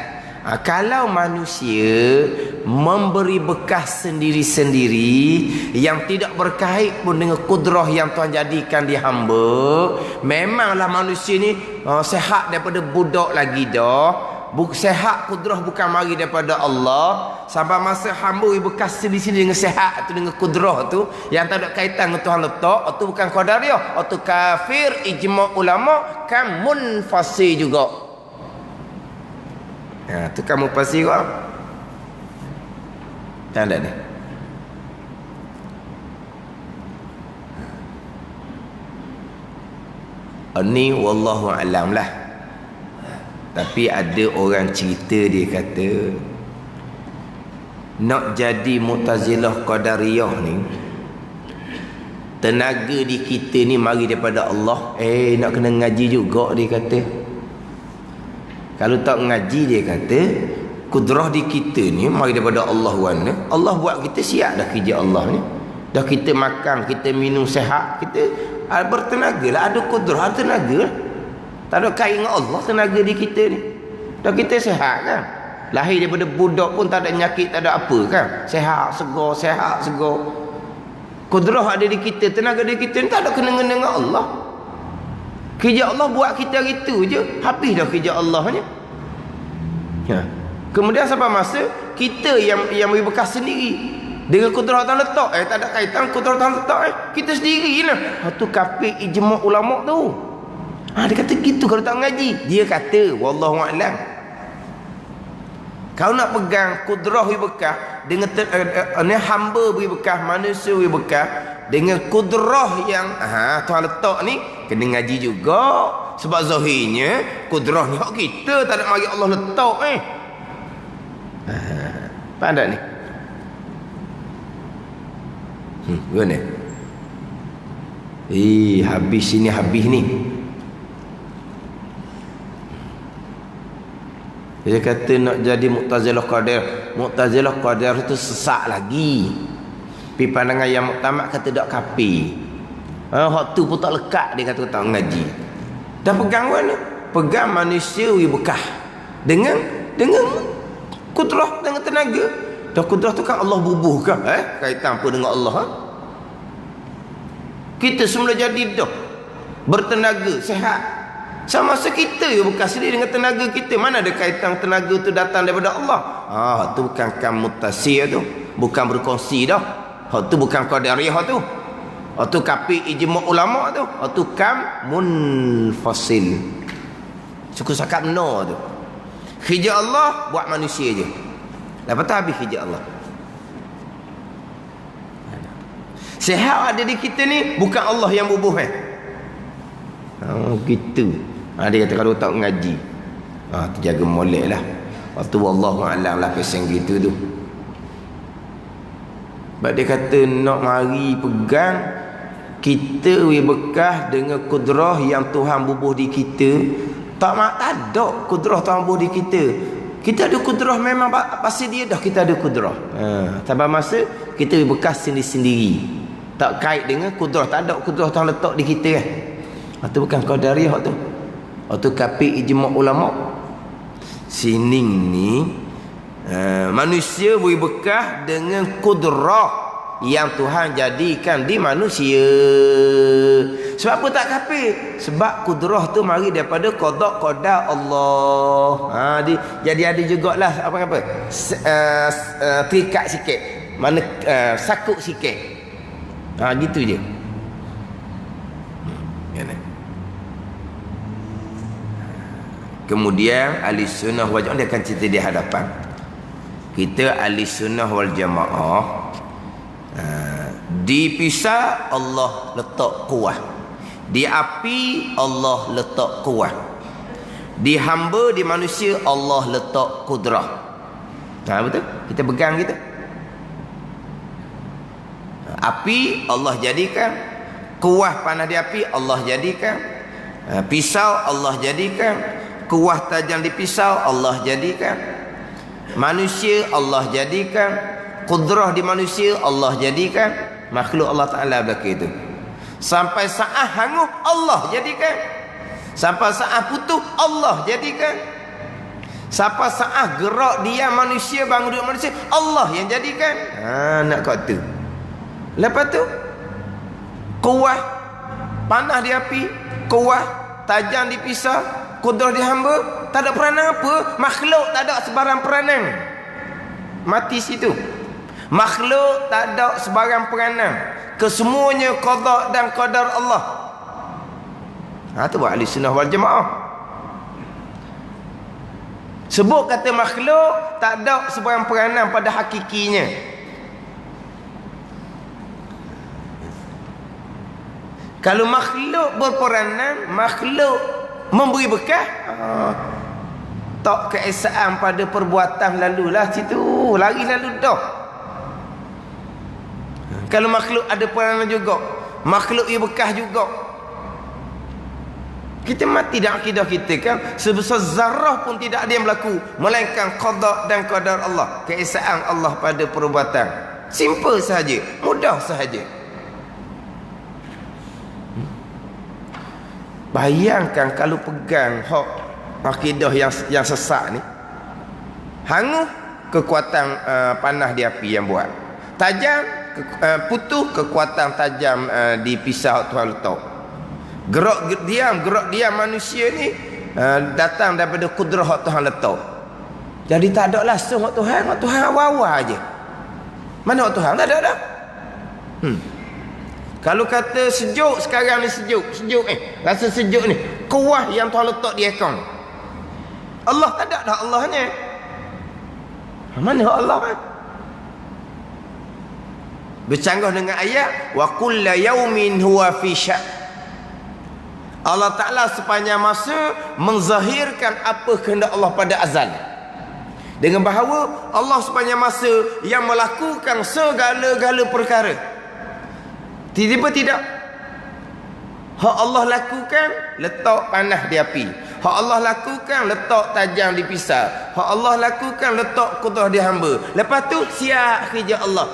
Kalau manusia memberi bekas sendiri-sendiri yang tidak berkait pun dengan kudrah yang Tuhan jadikan di hamba, memanglah manusia ni sehat daripada budak lagi dah. Sehat kudrah bukan mari daripada Allah. Sampai masa hamba beri bekas sendiri-sendiri dengan sehat tu, dengan kudrah tu yang tak ada kaitan dengan Tuhan letak, itu bukan qadariyah, itu kafir ijma' ulama, kan munfasi juga. Tu kamu pasti kok. Tak ada ni. Ini wallahu alam lah. Tapi ada orang cerita, dia kata nak jadi Mu'tazilah Qadariyah ni, tenaga di kita ni mari daripada Allah. Nak kena ngaji juga, dia kata. Kalau tak ngaji, dia kata kudrah di kita ni mari daripada Allah warna. Allah buat kita siap dah kerja Allah ni. Dah kita makan, kita minum sehat, kita bertenaga lah, ada kudrah, ada tenaga lah. Tak ada kait dengan Allah tenaga di kita ni. Dah kita sehat kan. Lahir daripada budak pun tak ada nyakit, tak ada apa kan. Sehat segar, sehat segar. Kudrah ada di kita, tenaga di kita ni tak ada kena-kena dengan Allah. Kerja Allah buat kita hari tu je, habis dah kerja Allah ni. Kemudian sampai masa kita yang beri bekas sendiri dengan kudrah Tuhan letak. Tak ada kaitan kudrah Tuhan letak. Kita sendiri lah. Tu kafir ijma' ulama tu. Dia kata gitu kalau tak ngaji. Dia kata wallahu a'lam. Kau nak pegang kudrah beri bekas dengan hamba beri bekas, manusia beri bekas dengan kudrah yang Tuhan letak ni, kena ngaji juga. Sebab zahirnya kudrah ni hak kita, tak ada mari Allah letak faham tak ni? Gimana? Habis sini, habis ni. Dia kata nak jadi Mu'tazilah Qadar. Mu'tazilah Qadar itu sesak lagi. Pi pandangan yang muktamad kata tak kafir. Hak tu pun tak lekat dia kata tak ngaji. Dah pegang mana? Pegang manusia bekah. Dengan kudrah, dengan tenaga. Dah kudrah tu kan Allah bubuhkan. Kaitan apa dengan Allah? Kita semula jadi dah bertenaga, sihat. Sama masa kita bekas sendiri dengan tenaga kita. Mana ada kaitan tenaga tu datang daripada Allah? Tu bukan kam mutasir tu. Bukan berkongsi dah. Tu bukan qadariyah tu. Tu kapi ijma' ulama tu. Tu kam munfasil. Suku sakap no tu. Hijab Allah buat manusia je. Lepas tu habis hijab Allah. Sihat ada di kita ni bukan Allah yang bubuh gitu. Dia kata kalau tak ngaji terjaga molek lah. Waktu wallahu a'lam lah pesan gitu tu. Sebab dia kata nak mari pegang kita bekah dengan kudrah yang Tuhan bubuh di kita. Tak ada kudrah Tuhan bubuh di kita. Kita ada kudrah memang pasti dia dah kita ada kudrah. Sampai masa kita bekas sendiri-sendiri. Tak kait dengan kudrah. Tak ada kudrah Tuhan letak di kita kan. Itu bukan qadariyah tu. Itu kapi ijma' ulama. Sining ni manusia boleh bekah dengan kudrah yang Tuhan jadikan di manusia. Sebab apa tak kafir? Sebab kudrah tu mari daripada qada qada Allah. Jadi ada jugalah apa terikat sikit. Mana sakut sikit. Gitu je. Kemudian ahli sunnah wal jamaah dia akan cerita di hadapan. Kita ahli sunnah wal jamaah dipisah Allah letak kuah. Di api Allah letak kuah. Di hamba, di manusia Allah letak kudrah. Betul? Kita pegang kita. Api Allah jadikan. Kuah panas di api Allah jadikan. Pisau Allah jadikan. Kuah tajam di pisau Allah jadikan. Manusia Allah jadikan. Kudrah di manusia Allah jadikan. Makhluk Allah Ta'ala belakang itu. Sampai saat hangus Allah jadikan. Sampai saat putus Allah jadikan. Sampai saat gerak dia manusia, bangun duduk manusia, Allah yang jadikan. Nak kat tu. Lepas tu kuah panas di api, kuah tajam di pisau, kudrah di hamba. Tak ada peranan apa. Makhluk tak ada sebarang peranan. Mati situ. Makhluk tak ada sebarang peranan. Kesemuanya qada dan qadar Allah. Itu buat ahli sunnah wal jamaah. Sebut kata makhluk tak ada sebarang peranan pada hakikinya. Kalau makhluk berperanan, makhluk memberi bekah, tak keesaan pada perbuatan lalulah situ, lari lalu dah. Kalau makhluk ada peranan juga, makhluk ia bekah juga. Kita mati dalam akidah kita kan, sebesar zarah pun tidak ada yang berlaku melainkan qada dan qadar Allah, keesaan Allah pada perbuatan. Simple sahaja, mudah sahaja. Bayangkan kalau pegang hak akidah yang sesat ni, hangus kekuatan panah di api yang buat, tajam putus kekuatan tajam di pisau Tuhan letak. Gerak diam manusia ni datang daripada kudrah Tuhan letak. Jadi tak ada langsung Tuhan awal-awal aja. Mana Tuhan? Tak ada dah. Kalau kata sejuk sekarang ni, sejuk rasa sejuk ni, kuah yang Tuhan letak di akaun. Allah tak ada dah Allahnya. Mana Allah kan? Bercanggah dengan ayat wa kullu yaumin huwa fi sya'. Allah Ta'ala sepanjang masa menzahirkan apa kehendak Allah pada azal. Dengan bahawa Allah sepanjang masa yang melakukan segala-gala perkara. Tiba-tiba tidak. Hak Allah lakukan, letak panah di api. Hak Allah lakukan, letak tajam di pisau. Hak Allah lakukan, letak kudrah di hamba. Lepas tu siap kerja Allah.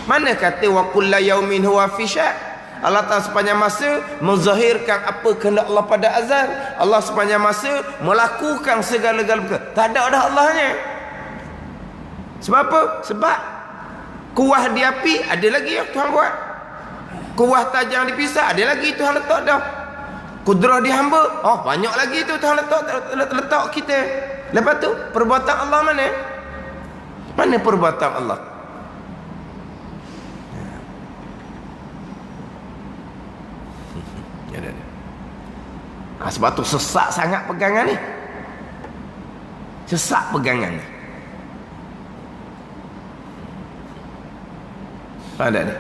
Mana kata wa kullu yaumin huwa fi sya'? Allah Ta'ala sepanjang masa menzahirkan apa kehendak Allah pada azal. Allah sepanjang masa melakukan segala-galanya perkara. Tak ada dah Allahnya. Sebab apa? Sebab kuah di api ada lagi yang Tuhan buat. Kuah tajam di pisau ada lagi Tuhan letak dah. Kudrah di hamba, banyak lagi tu Tuhan letak kita. Lepas tu perbuatan Allah mana? Mana perbuatan Allah? Sebab tu sesak sangat pegangan ni. Sesak pegangan ni. Faham tak ni?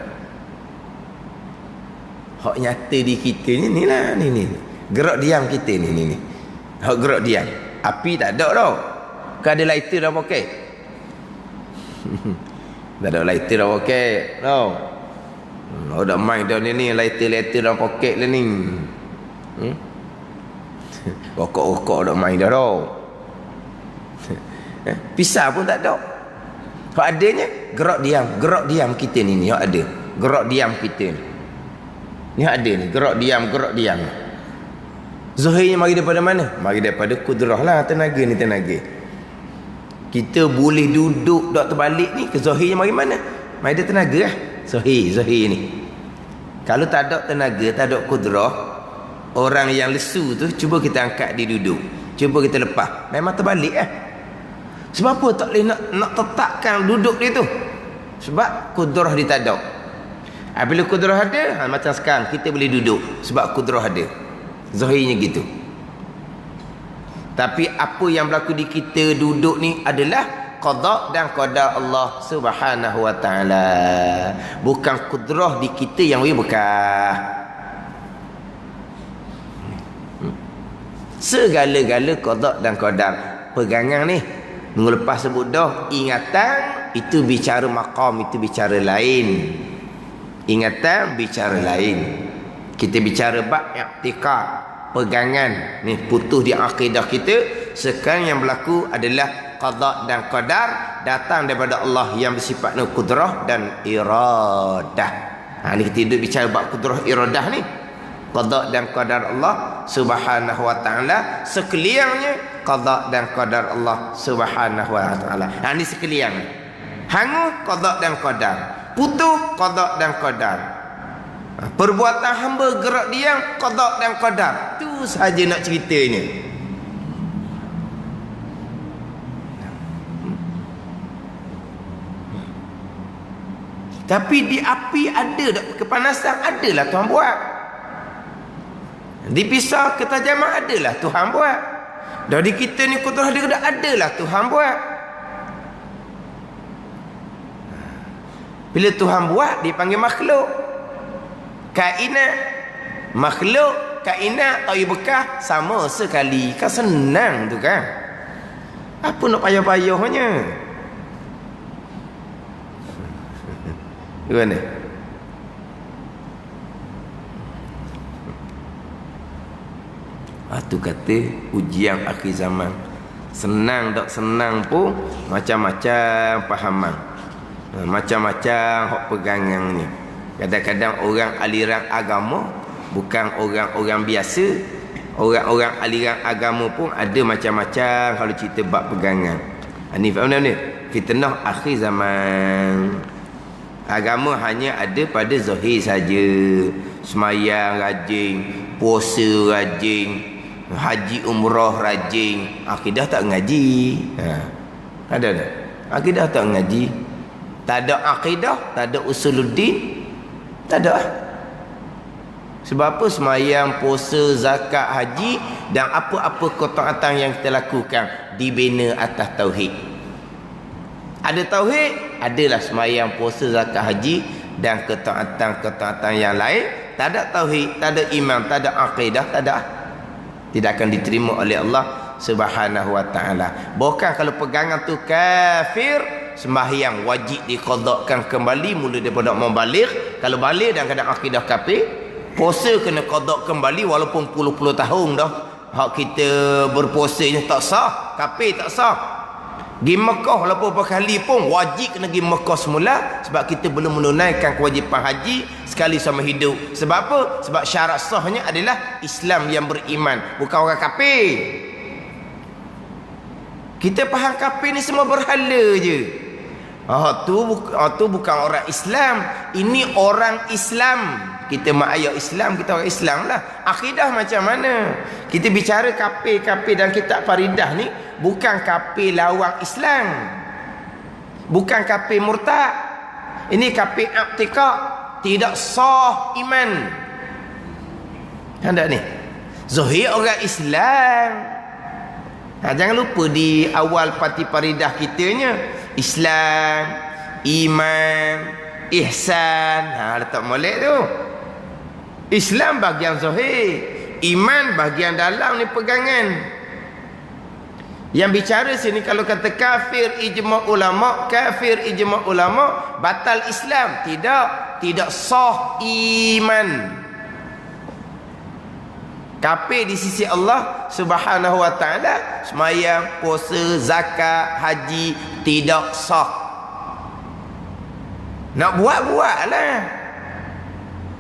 Hak nyata di kita ni lah, ni. Gerak diam kita ni. Hak gerak diam. Api tak ada tau. Kan ada lighter dalam poket. Tak ada lighter dalam poket tau. Dah main dah ni lighter dalam poket lah ni. Rokok-rokok dah main dah tau. Pisau pun tak ada. Hak adanya gerak diam kita ni hak ada. Gerak diam kita ni. Ni ada ni, gerak diam. Zahirnya mari daripada mana? Mari daripada kudrah lah, tenaga ni tenaga. Kita boleh duduk dok terbalik ni, ke zahirnya mari mana? Mari ada tenaga lah. Zahir ni. Kalau tak ada tenaga, tak ada kudrah, orang yang lesu tu cuba kita angkat dia duduk. Cuba kita lepas. Memang terbalik lah. Sebab apa tak boleh nak tetapkan duduk dia tu? Sebab kudrah dia tak ada. Bila kudrah ada, macam sekarang kita boleh duduk sebab kudrah ada. Zahirnya gitu. Tapi apa yang berlaku di kita duduk ni adalah qada dan qadar Allah Subhanahu wa taala. Bukan kudrah di kita yang bekah. Segala-gala qada dan qadar. Pegangan ni minggu lepas sebut dah, ingatan itu bicara maqam, itu bicara lain. Ingatan bicara lain. Kita bicara bab i'tiqad, pegangan ni putus di akidah kita. Sekarang yang berlaku adalah qada dan qadar, datang daripada Allah yang bersifat kudrah dan iradah. Ni kita duduk bicara bab kudrah iradah ni. Qada dan qadar Allah Subhanahu wa taala, sekaliannya qada dan qadar Allah Subhanahu wa taala. Ni sekalian. Hangu qada dan qadar, putus qada dan qadar. Perbuatan hamba gerak diam qada dan qadar. Tu saja nak ceritanya. Tapi di api ada kepanasan, adalah Tuhan buat. Di pisau ketajaman adalah Tuhan buat. Dari kita ni kudrah dia adalah Tuhan buat. Bila Tuhan buat, dipanggil makhluk. Kainat. Makhluk, kainat, tahu bekah sama sekali. Kan senang tu kan. Apa nak payah-payahnya? Gimana? Tu kata ujian akhir zaman. Senang tak senang pun macam-macam fahaman. Macam-macam hak pegangan ni. Kadang-kadang orang aliran agama, bukan orang-orang biasa, orang-orang aliran agama pun ada macam-macam kalau cerita bab pegangan. Ni faham ni? Fitnah akhir zaman. Agama hanya ada pada zahir saja. Semayang rajin, puasa rajin, haji umrah rajin, akidah tak ngaji. Ada tak? Akidah tak ngaji. Tak ada akidah, tak ada usuluddin, tak ada. Sebab apa? Semayang, puasa, zakat, haji dan apa-apa ketaatan yang kita lakukan dibina atas tauhid. Ada tauhid, adalah semayang, puasa, zakat, haji dan ketaatan-ketaatan yang lain. Tak ada tauhid, tak ada iman, tak ada akidah, tak ada. Tidak akan diterima oleh Allah Subhanahu wa taala. Bukan kalau pegangan tu kafir, sembahyang wajib diqadakan kembali mula daripada membalik. Kalau balik dan kadang akidah kafir, puasa kena qada kembali walaupun puluh-puluh tahun dah. Hak kita berpuasa ni tak sah, kafir tak sah. Pergi Mekah walaupun berapa kali pun wajib kena pergi Mekah semula, sebab kita belum menunaikan kewajipan haji sekali sama hidup. Sebab apa? Sebab syarat sahnya adalah Islam yang beriman, bukan orang kafir. Kita faham kafir ni semua berhala je. Tu bukan orang Islam. Ini orang Islam. Kita mak ayah Islam, kita orang Islam lah. Akidah macam mana? Kita bicara kafir-kafir dan kitab Faridah ni bukan kafir lawang Islam, bukan kafir murtad. Ini kafir i'tiqad, tidak sah iman. Hendak ni zahir orang Islam. Jangan lupa di awal parti Faridah kitanya, Islam, iman, ihsan. Letak molek tu. Islam bahagian zahir, iman bahagian dalam ni pegangan. Yang bicara sini kalau kata kafir ijma' ulama', kafir ijma' ulama', batal Islam. Tidak sah iman. Kafir di sisi Allah Subhanahu wa taala, sembahyang, puasa, zakat, haji tidak sah. Nak buatlah.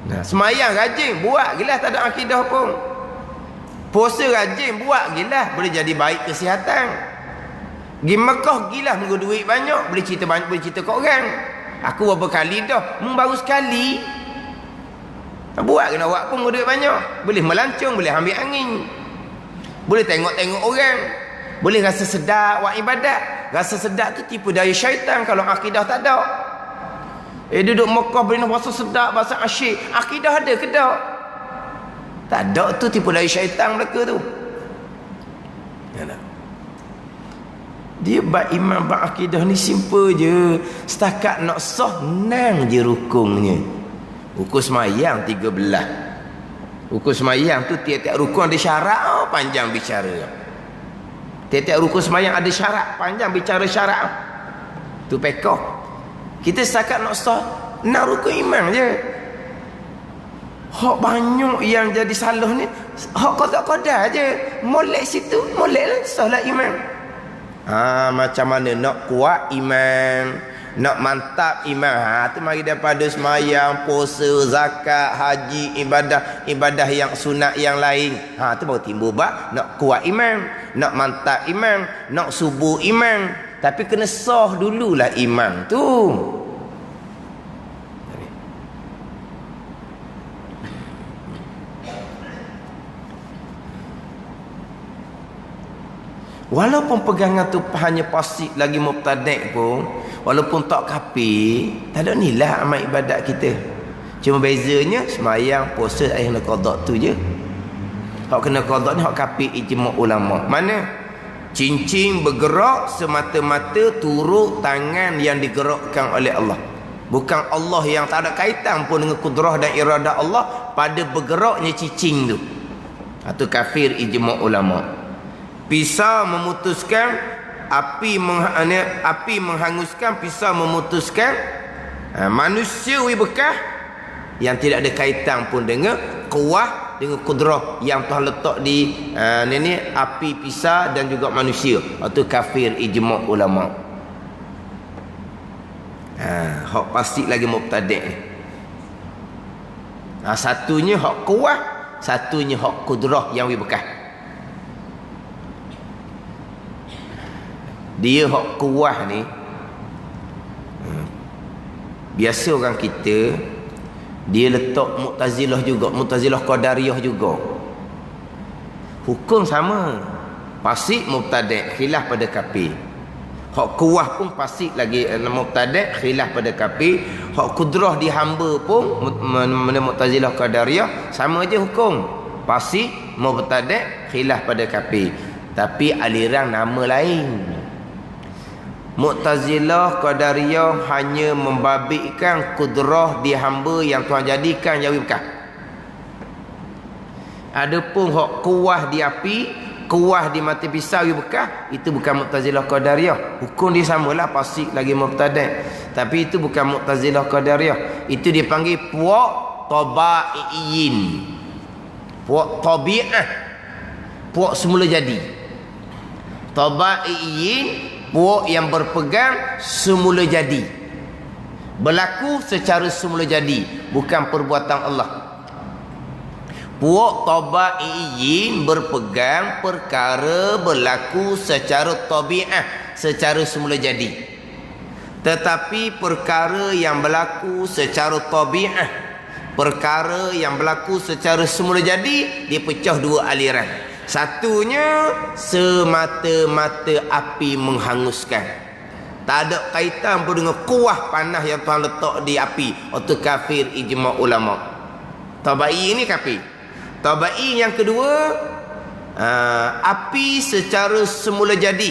Nah, sembahyang rajin buat gilah, tak ada akidah pun. Puasa rajin buat gilah, boleh jadi baik kesihatan. Pergi Mekah gilah, menunggu duit banyak, boleh cerita banyak, boleh cerita kat orang. Aku berapa kali dah, baru sekali. Buat kena buat pun duit banyak. Boleh melancong, boleh ambil angin, boleh tengok-tengok orang, boleh rasa sedap buat ibadat. Rasa sedap tu tipu daya syaitan kalau akidah tak ada. Duduk Mekah boleh nak rasa sedap, bahasa asyik. Akidah ada ke tak? Tak ada, tu tipu daya syaitan mereka tu. Dia beriman, berakidah ni simple je. Setakat nak sah, nang je rukunnya. Rukun semayang 13. Rukun semayang tu tiap-tiap rukun ada syarat, panjang bicara. Tiap-tiap rukun semayang ada syarat, panjang bicara syarat. Tu pekoh. Kita setakat nak sah, nak rukun iman je. Hak banyak yang jadi salah ni, hak kodak-kodak je. Molek situ, molek lah, salah iman. Macam mana nak kuat iman, nak mantap iman. Tu mari daripada semayang, puasa, zakat, haji, ibadah yang sunat yang lain. Tu baru timbul bab nak kuat iman, nak mantap iman, nak subuh iman. Tapi kena sah dululah iman tu. Walaupun pegangan tu hanya pasik lagi mubtadi' pun, walaupun tak kafir, tak ada nilah amal ibadat kita. Cuma bezanya semayang, puasa, kena qada tu je. Hak kena qada ni hak kafir ijma' ulama'. Mana? Cincin bergerak semata-mata turut tangan yang digerakkan oleh Allah. Bukan Allah yang tak ada kaitan pun dengan kudrah dan iradah Allah pada bergeraknya cincin tu. Itu kafir ijma' ulama'. Pisau memutuskan, api menghanguskan, pisau memutuskan. Manusia bekah yang tidak ada kaitan pun dengan kuah, dengan kudrah yang Tuhan letak di api, pisau dan juga manusia. Itu kafir ijma' ulama'. Hak pasti lagi mubtadi'. Satunya hak kuah, satunya hak kudrah yang bekah. Dia hak kuah ni, biasa orang kita dia letak Mu'tazilah juga, Mu'tazilah Qadariyah juga. Hukum sama, fasik mubtadi', khilaf pada kafir. Hak kuah pun fasik lagi mubtadi', khilaf pada kafir. Hak kudrah di hamba pun Mu'tazilah Qadariyah sama aja hukum, fasik mubtadi', khilaf pada kafir. Tapi aliran nama lain. Mu'tazilah Qadariyah hanya membabitkan kudrah di hamba yang Tuhan jadikan yang bekah. Adapun hak kuah di api, kuah di mati pisau yang bekah, itu bukan Mu'tazilah Qadariyah. Hukum dia samalah, fasik lagi mubtadi'. Tapi itu bukan Mu'tazilah Qadariyah. Itu dipanggil puak tabaiyin. Puak tabi'ah. Puak semula jadi. Tabaiyin puak yang berpegang semula jadi, berlaku secara semula jadi, bukan perbuatan Allah. Puak tabaiyin berpegang perkara berlaku secara tabiat, secara semula jadi. Tetapi perkara yang berlaku secara tabiat, perkara yang berlaku secara semula jadi, dipecah dua aliran. Satunya semata-mata api menghanguskan, tak ada kaitan pun dengan kuah panas yang Tuhan letak di api. Itu kafir ijma' ulama. Tabai ini kafir. Tabai yang kedua, api secara semula jadi,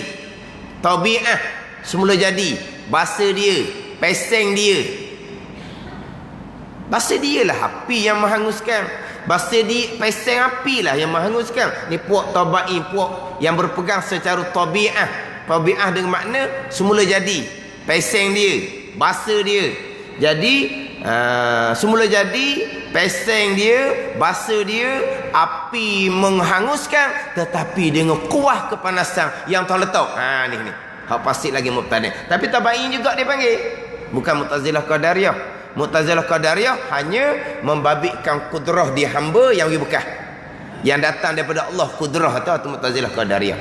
tabiat semula jadi, bahasa dia, peseng dia, bahasa dia lah api yang menghanguskan. Bahasa dia, peseng api lah yang menghanguskan. Ni puak tabai, puak yang berpegang secara tabiat. Tabiat dengan makna semula jadi, peseng dia, bahasa dia. Jadi semula jadi, peseng dia, bahasa dia, api menghanguskan, tetapi dengan kuah kepanasan yang Tuhan letak. Ni hak pasti lagi mubtadi'. Tapi tabai juga dia panggil, bukan Mu'tazilah Qadariyah. Mu'tazilah Qadariyah hanya membabitkan kudrah di hamba yang bekah, yang datang daripada Allah kudrah, atau Mu'tazilah Qadariyah.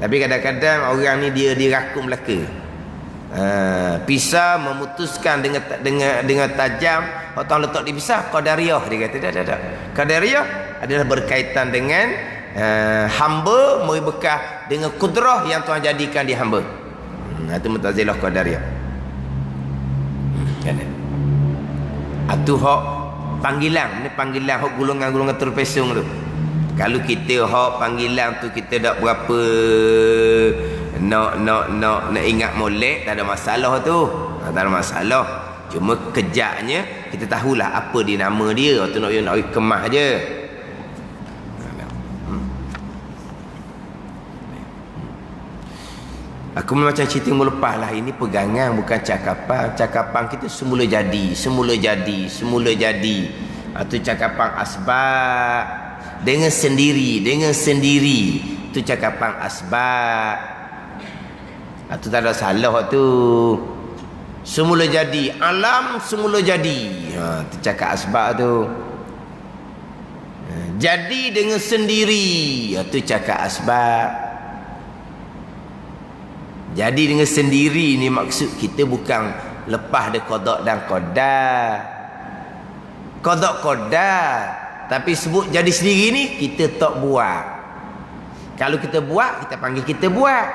Tapi kadang-kadang orang ni dia dirakum belaka. Pisah memutuskan dengan tajam. Allah letak di pisah, Qadariyah dia kata tak. Qadariyah adalah berkaitan dengan hamba mau bekah dengan kudrah yang Tuhan jadikan di hamba. Itu Mu'tazilah Qadariyah. Itu hak panggilan. Ni panggilan hak golongan-golongan terpesong tu. Kalau kita hak panggilan tu kita tak berapa nak ingat molek, tak ada masalah tu. Tak ada masalah. Cuma kejaknya kita tahulah apa dia nama dia. Tu nak kemah je. Aku macam cerita mula lepas lah. Ini pegangan bukan cakapan. Cakapan kita semula jadi, semula jadi, semula jadi. Itu cakapan asbab. Dengan sendiri, dengan sendiri. Itu cakapan asbab. Itu tak ada salah tu. Semula jadi, alam semula jadi. Itu cakap asbab tu. Jadi dengan sendiri. Itu cakap asbab. Jadi dengan sendiri ni maksud kita bukan lepas dia qada dan qadar. Qada qadar, tapi sebut jadi sendiri ni kita tak buat. Kalau kita buat, kita panggil kita buat.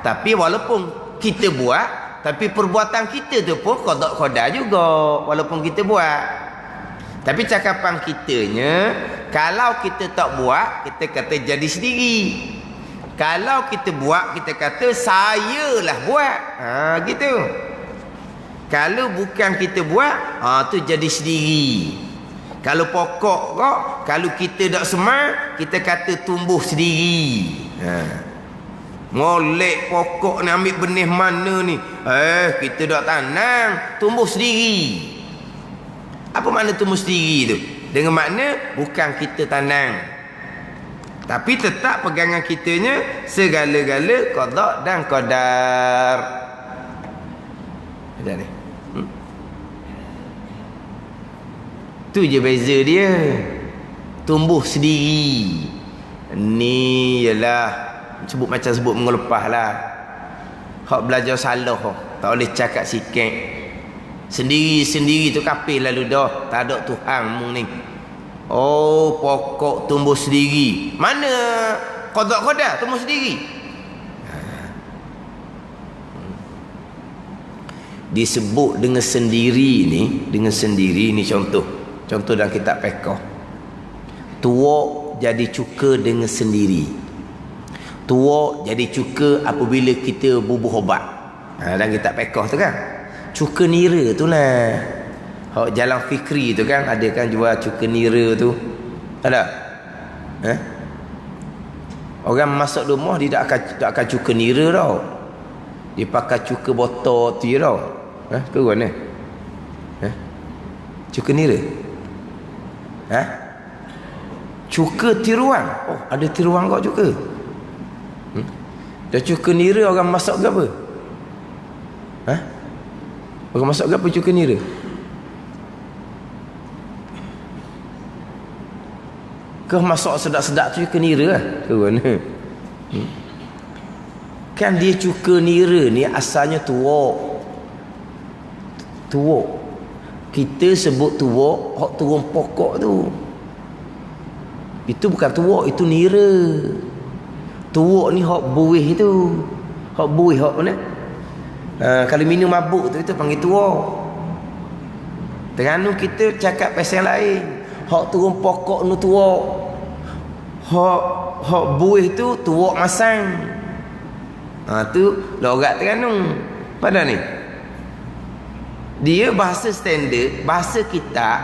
Tapi walaupun kita buat, tapi perbuatan kita tu pun qada qadar juga walaupun kita buat. Tapi cakapan kitanya, kalau kita tak buat, kita kata jadi sendiri. Kalau kita buat, kita kata saya lah buat. Gitu. Kalau bukan kita buat, tu jadi sendiri. Kalau pokok kok, kalau kita tak semar, kita kata tumbuh sendiri. Molek pokok ni, ambil benih mana ni? Kita tak tanam, tumbuh sendiri. Apa makna tumbuh sendiri tu? Dengan makna bukan kita tanam. Tapi tetap pegangan kitanya segala-gala qada dan qadar. Ada ni. Tu je beza dia. Tumbuh sendiri. Ni ialah sebut macam sebut mengelepah lah. Hak belajar salah tak boleh cakap sikit. Sendiri-sendiri tu kapil lalu dah. Tak ada Tuhan mung ni. Oh, pokok tumbuh sendiri. Mana qada tumbuh sendiri? Disebut dengan sendiri ni, contoh dalam kitab fiqh. Tuak jadi cuka dengan sendiri. Tuak jadi cuka apabila kita bubuh obat. Dalam kitab fiqh tu kan. Cuka nira tu lah. Jalan fikri tu kan, ada kan jual cuka nira tu. Ada? Orang masuk rumah dia tak akan cuka nira tau. Dia pakai cuka botol tu je tau. Keruan ni. Cuka nira. Cuka tiruan. Oh, ada tiruan kau cuka. Dah cuka nira orang masak ke apa? Ha? Orang masak ke apa cuka nira? Ke masak sedap-sedap tu cuka nira lah? Ke mana? Kan dia cuka nira ni asalnya tuak. Tuak. Kita sebut tuak, hak turun pokok tu. Itu bukan tuak, itu nira. Tuak ni hak buih tu. Hak buih, hak mana? Kalau minum mabuk tu, itu panggil tuak. Terengganu kita cakap pasal lain. Hak turun pokok tu tuak. Hak buih tu tuak masang. Tu logat Terengganu. Pada ni. Dia bahasa standard, bahasa kita.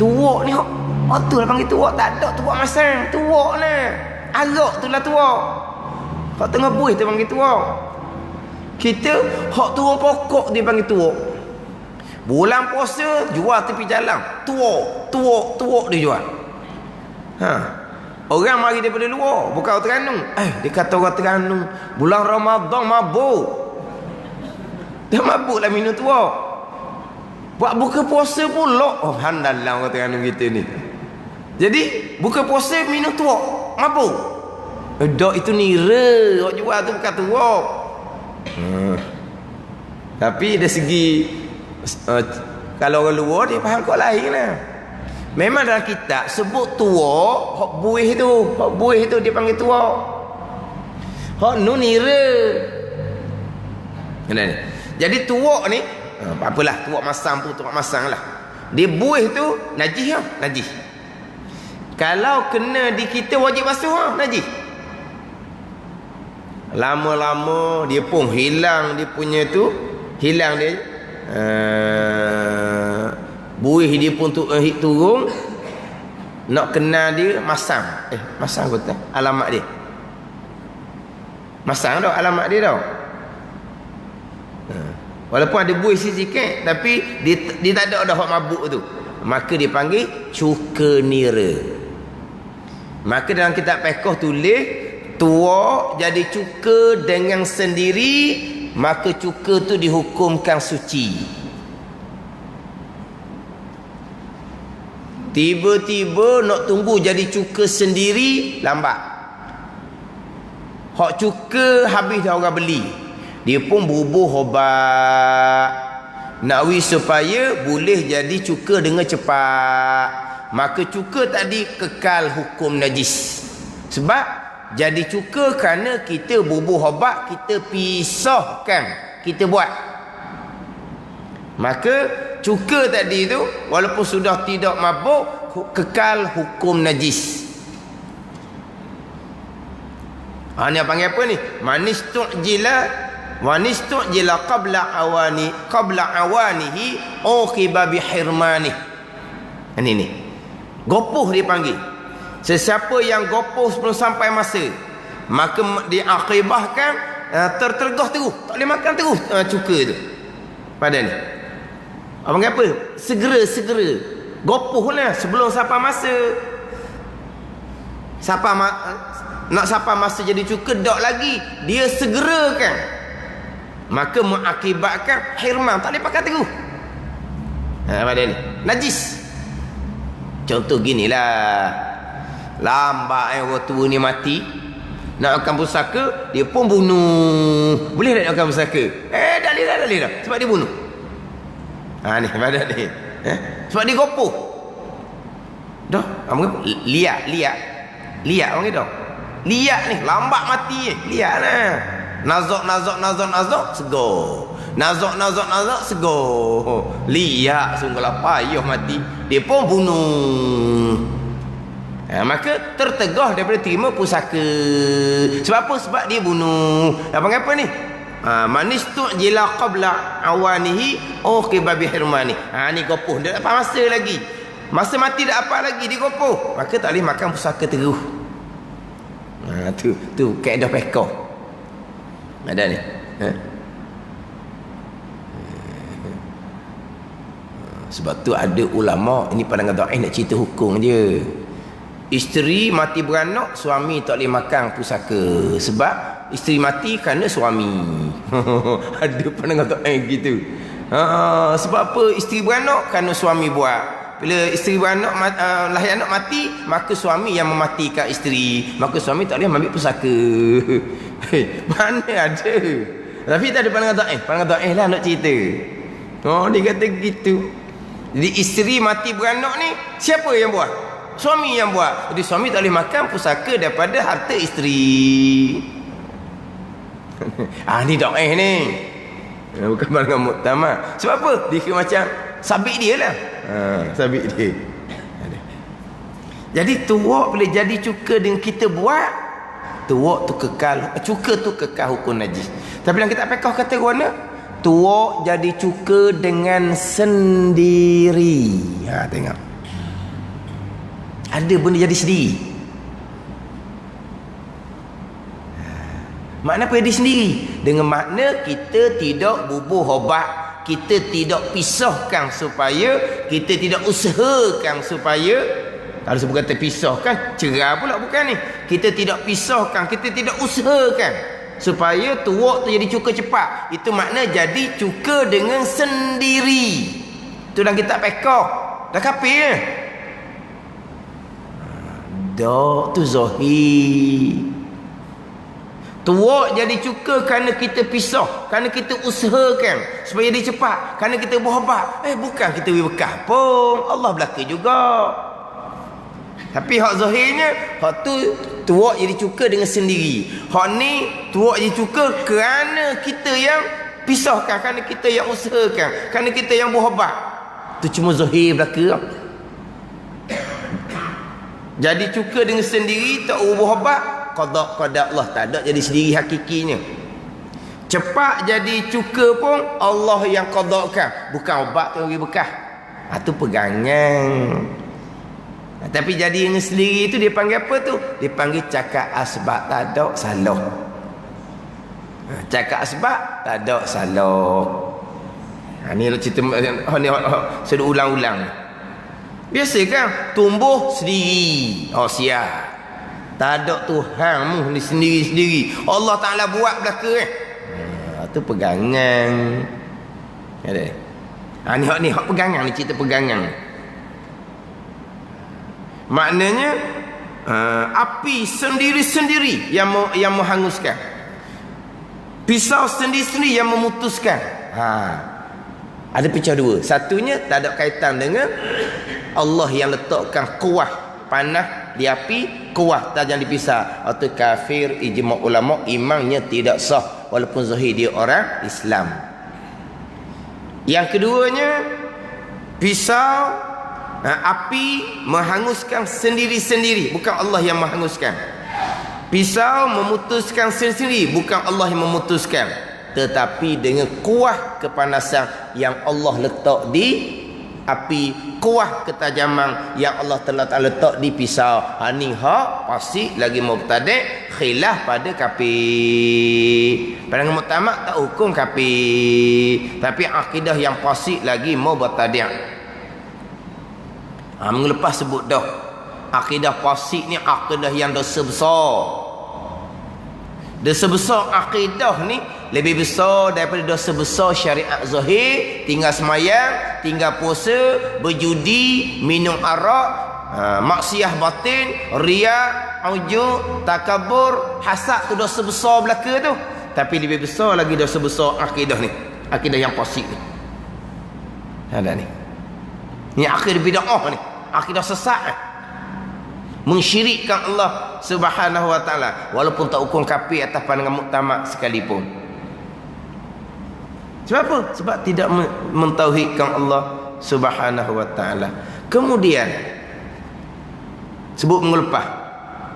Tuak ni hak tu lah panggil tuak. Tak ada tuak masang. Tuak lah. Arak tu lah tuak. Hak tengah buih tu panggil tuak. Kita hak turun pokok dia panggil tuak. Bulan puasa jual tepi jalan. Tuak dia jual. Orang mari daripada luar, bukan orang Terengganu. Dia kata orang Terengganu, bulan Ramadan mabuk. Dah mabuk lah minum tuak. Buat buka puasa pula. Alhamdulillah orang Terengganu kita ni. Jadi buka puasa minum tuak, mabuk. Dok itu nira. Orang jual tu bukan tuak. Tapi dari segi kalau orang luar dia faham kau lain lah. Memang dalam kitab sebut tuak, hak buih tu dia panggil tuak. Hak nu nira. Jadi tuak ni apalah, tuak masang pun tuak masang lah. Dia buih tu najis lah, najis. Kalau kena di kita wajib basuh lah, najis. Lama-lama dia pun hilang dia punya tu, hilang dia buih dia pun turun. Nak kenal dia masang. Masang kata alamat dia. Masang dah alamat dia dah. Walaupun ada buih sikit tapi dia tak ada dah hak mabuk tu. Maka dia panggil cuka nira. Maka dalam kitab fiqh tulis tuak jadi cuka dengan sendiri, maka cuka tu dihukumkan suci. Tiba-tiba nak tunggu jadi cuka sendiri, lambat. Hak cuka habis dah orang beli, dia pun bubuh obat nakwi supaya boleh jadi cuka dengan cepat. Maka cuka tadi kekal hukum najis. Sebab jadi cuka kerana kita bubuh obat, kita pisahkan, kita buat. Maka cuka tadi tu walaupun sudah tidak mabuk, kekal hukum najis. Ni panggil apa ni? Manistu'jila qabla awanihi uqiba bihirmani. Ini gopoh dia panggil. Sesiapa yang gopoh sebelum sampai masa, maka diakibahkan tertergah terus, tak boleh makan terus cuka tu. Pada ni panggil apa? Segera gopoh lah sebelum sampai masa. Nak sampai masa jadi cuka dak lagi, dia segerakan, maka mengakibatkan hirman, tak boleh pakai terus. Pada ni najis. Contoh ginilah, lambat orang tua ni mati, nak makan pusaka, dia pun bunuh. Boleh tak nak makan pusaka? Tak boleh dah. Sebab dia bunuh. Ni pada ni. Sebab dia gopoh. Dah, liat orang ni dah. Liat ni, lambat mati liat lah. Nazak segar. Nazak segar. Liat sungguhlah payah mati, dia pun bunuh. Maka tertegah daripada terima pusaka. Sebab apa? Sebab dia bunuh. Panggil apa ni? Manistu'jila qabla awanihi uqiba bihirmani. Ni gopoh, dia tak masa lagi. Masa mati dah apa lagi, dia gopoh, maka tak boleh makan pusaka terus. Tu kaedah fiqh. Ada ni. Sebab tu ada ulama, ini pandangan dhaif, nak cerita hukum je. Isteri mati beranak, suami tak boleh makan pusaka. Sebab isteri mati kerana suami. Ada pandangan tak gitu. Sebab apa isteri beranak kerana suami buat. Bila isteri beranak lahir anak mati, maka suami yang mematikan isteri, maka suami tak boleh ambil pusaka. Mana ada. Tapi tak ada pandangan tak pandangan tak lah nak cerita. Dia kata gitu. Jadi isteri mati beranak ni siapa yang buat? Suami yang buat. Jadi suami tak boleh makan pusaka daripada harta isteri. Ni doa ni. Bukan pandangan muktamad. Sebab apa? Dia kira macam sabit dia lah. Sabit dia. Jadi tuak boleh jadi cuka dengan kita buat. Tuak tu kekal. Cuka tu kekal hukum najis. Tapi dalam kitab fiqh kata mana? Tuak jadi cuka dengan sendiri. Tengok. Ada benda jadi sendiri. Makna apa jadi sendiri? Dengan makna kita tidak bubuh obat, kita tidak pisahkan supaya, kita tidak usahakan supaya, kalau sebut kata pisahkan, cerah pula bukan ni. Kita tidak pisahkan, kita tidak usahakan supaya tuak tu jadi cuka cepat. Itu makna jadi cuka dengan sendiri. Itu dalam kitab fiqh. Dah kafir ya? Dok tu zahir. Tuak jadi cuka kerana kita pisah, kerana kita usahakan supaya dia cepat, kerana kita berhabat. Bukan kita beri bekah pun, Allah belaka juga. Tapi hak zahirnya, hak tu tuak jadi cuka dengan sendiri. Hak ni tuak jadi cuka kerana kita yang pisahkan, kerana kita yang usahakan, kerana kita yang berhabat. Tu cuma zahir belaka. Jadi cuka dengan sendiri, tak berhabat. Qada Allah tak ada jadi sendiri hakikinya. Cepat jadi cuka pun Allah yang qadakan, bukan obat tu bagi bekah. Tu pegangan. Tapi jadi dengan sendiri tu dia panggil apa tu? Dia panggil cakap asbab tak ada salah. Cakap asbab tak ada salah. Ni cerita ni saya ulang-ulang. Biasa kan tumbuh sendiri. Siap. Tak ada Tuhanmu ni sendiri-sendiri. Allah Ta'ala buat belaka tu pegangan. Ni hak pegangan ni, cerita pegangan. Maknanya api sendiri-sendiri yang menghanguskan. Pisau sendiri-sendiri yang memutuskan. Ada pecah dua. Satunya tak ada kaitan dengan Allah yang letakkan kuah panah di api, kuah tajam dipisah. Atau kafir, ijma' ulama, imannya tidak sah walaupun zahir dia orang Islam. Yang keduanya, pisau api menghanguskan sendiri-sendiri, bukan Allah yang menghanguskan. Pisau memutuskan sendiri, bukan Allah yang memutuskan, tetapi dengan kuah kepanasan yang Allah letak di api, kuah ketajaman yang Allah telah letak di pisau. Ni hak pasti lagi mubtadi', khilaf pada kafir. Pandangan muktamad tak hukum kafir, tapi akidah yang pasti lagi mubtadi'. Minggu lepas sebut dah, akidah pasti ni akidah yang dosa besar. Dosa besar akidah ni lebih besar daripada dosa besar syariat zahir. Tinggal semayang, tinggal puasa, berjudi, minum arak, maksiat batin, riya, ujub, takabur, hasad, tu dosa besar belaka tu. Tapi lebih besar lagi dosa besar akidah ni, akidah yang fasik ni. Ada ni. Ni akidah bid'ah ni, akidah sesat. Mensyirikkan Allah Subhanahu wa taala walaupun tak hukum kafir atas pandangan muktamad sekalipun. Sebab apa? Sebab tidak mentauhidkan Allah Subhanahu wa taala. Kemudian sebut minggu lepas,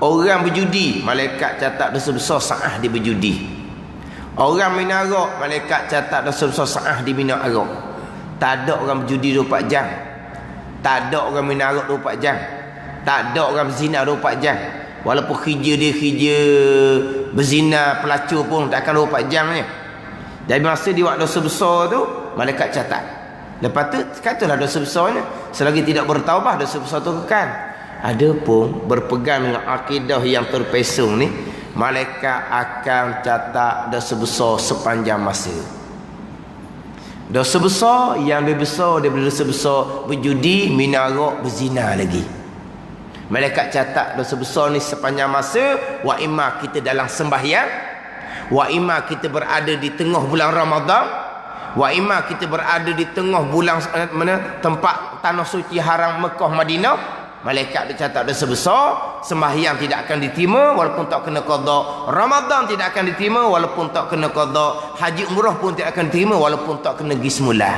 orang berjudi, malaikat catat dosa besar sa'ah dia berjudi. Orang minum arak, malaikat catat dosa besar sa'ah dia minum arak. Tak ada orang berjudi 24 jam. Tak ada orang minum arak 24 jam. Tak ada orang berzina 24 jam. Walaupun kerja dia kerja berzina, pelacur pun takkan 24 jam ni. Jadi masa dia buat dosa besar tu, malaikat catat. Lepas tu katalah dosa besarnya, selagi tidak bertaubat dosa besar tu kekal. Ada pun berpegang dengan akidah yang terpesong ni, malaikat akan catat dosa besar sepanjang masa. Dosa besar yang lebih besar daripada dosa besar berjudi, minum, berzina lagi. Malaikat catat dosa besar ni sepanjang masa. Wa imma kita dalam sembahyang, wa imma kita berada di tengah bulan Ramadan, wa imma kita berada di tengah bulan tempat tanah suci haram Mekah Madinah. Malaikat dicatat dosa besar. Sembahyang tidak akan diterima walaupun tak kena qada. Ramadan tidak akan diterima walaupun tak kena qada. Haji umrah pun tidak akan diterima walaupun tak kena pergi semula.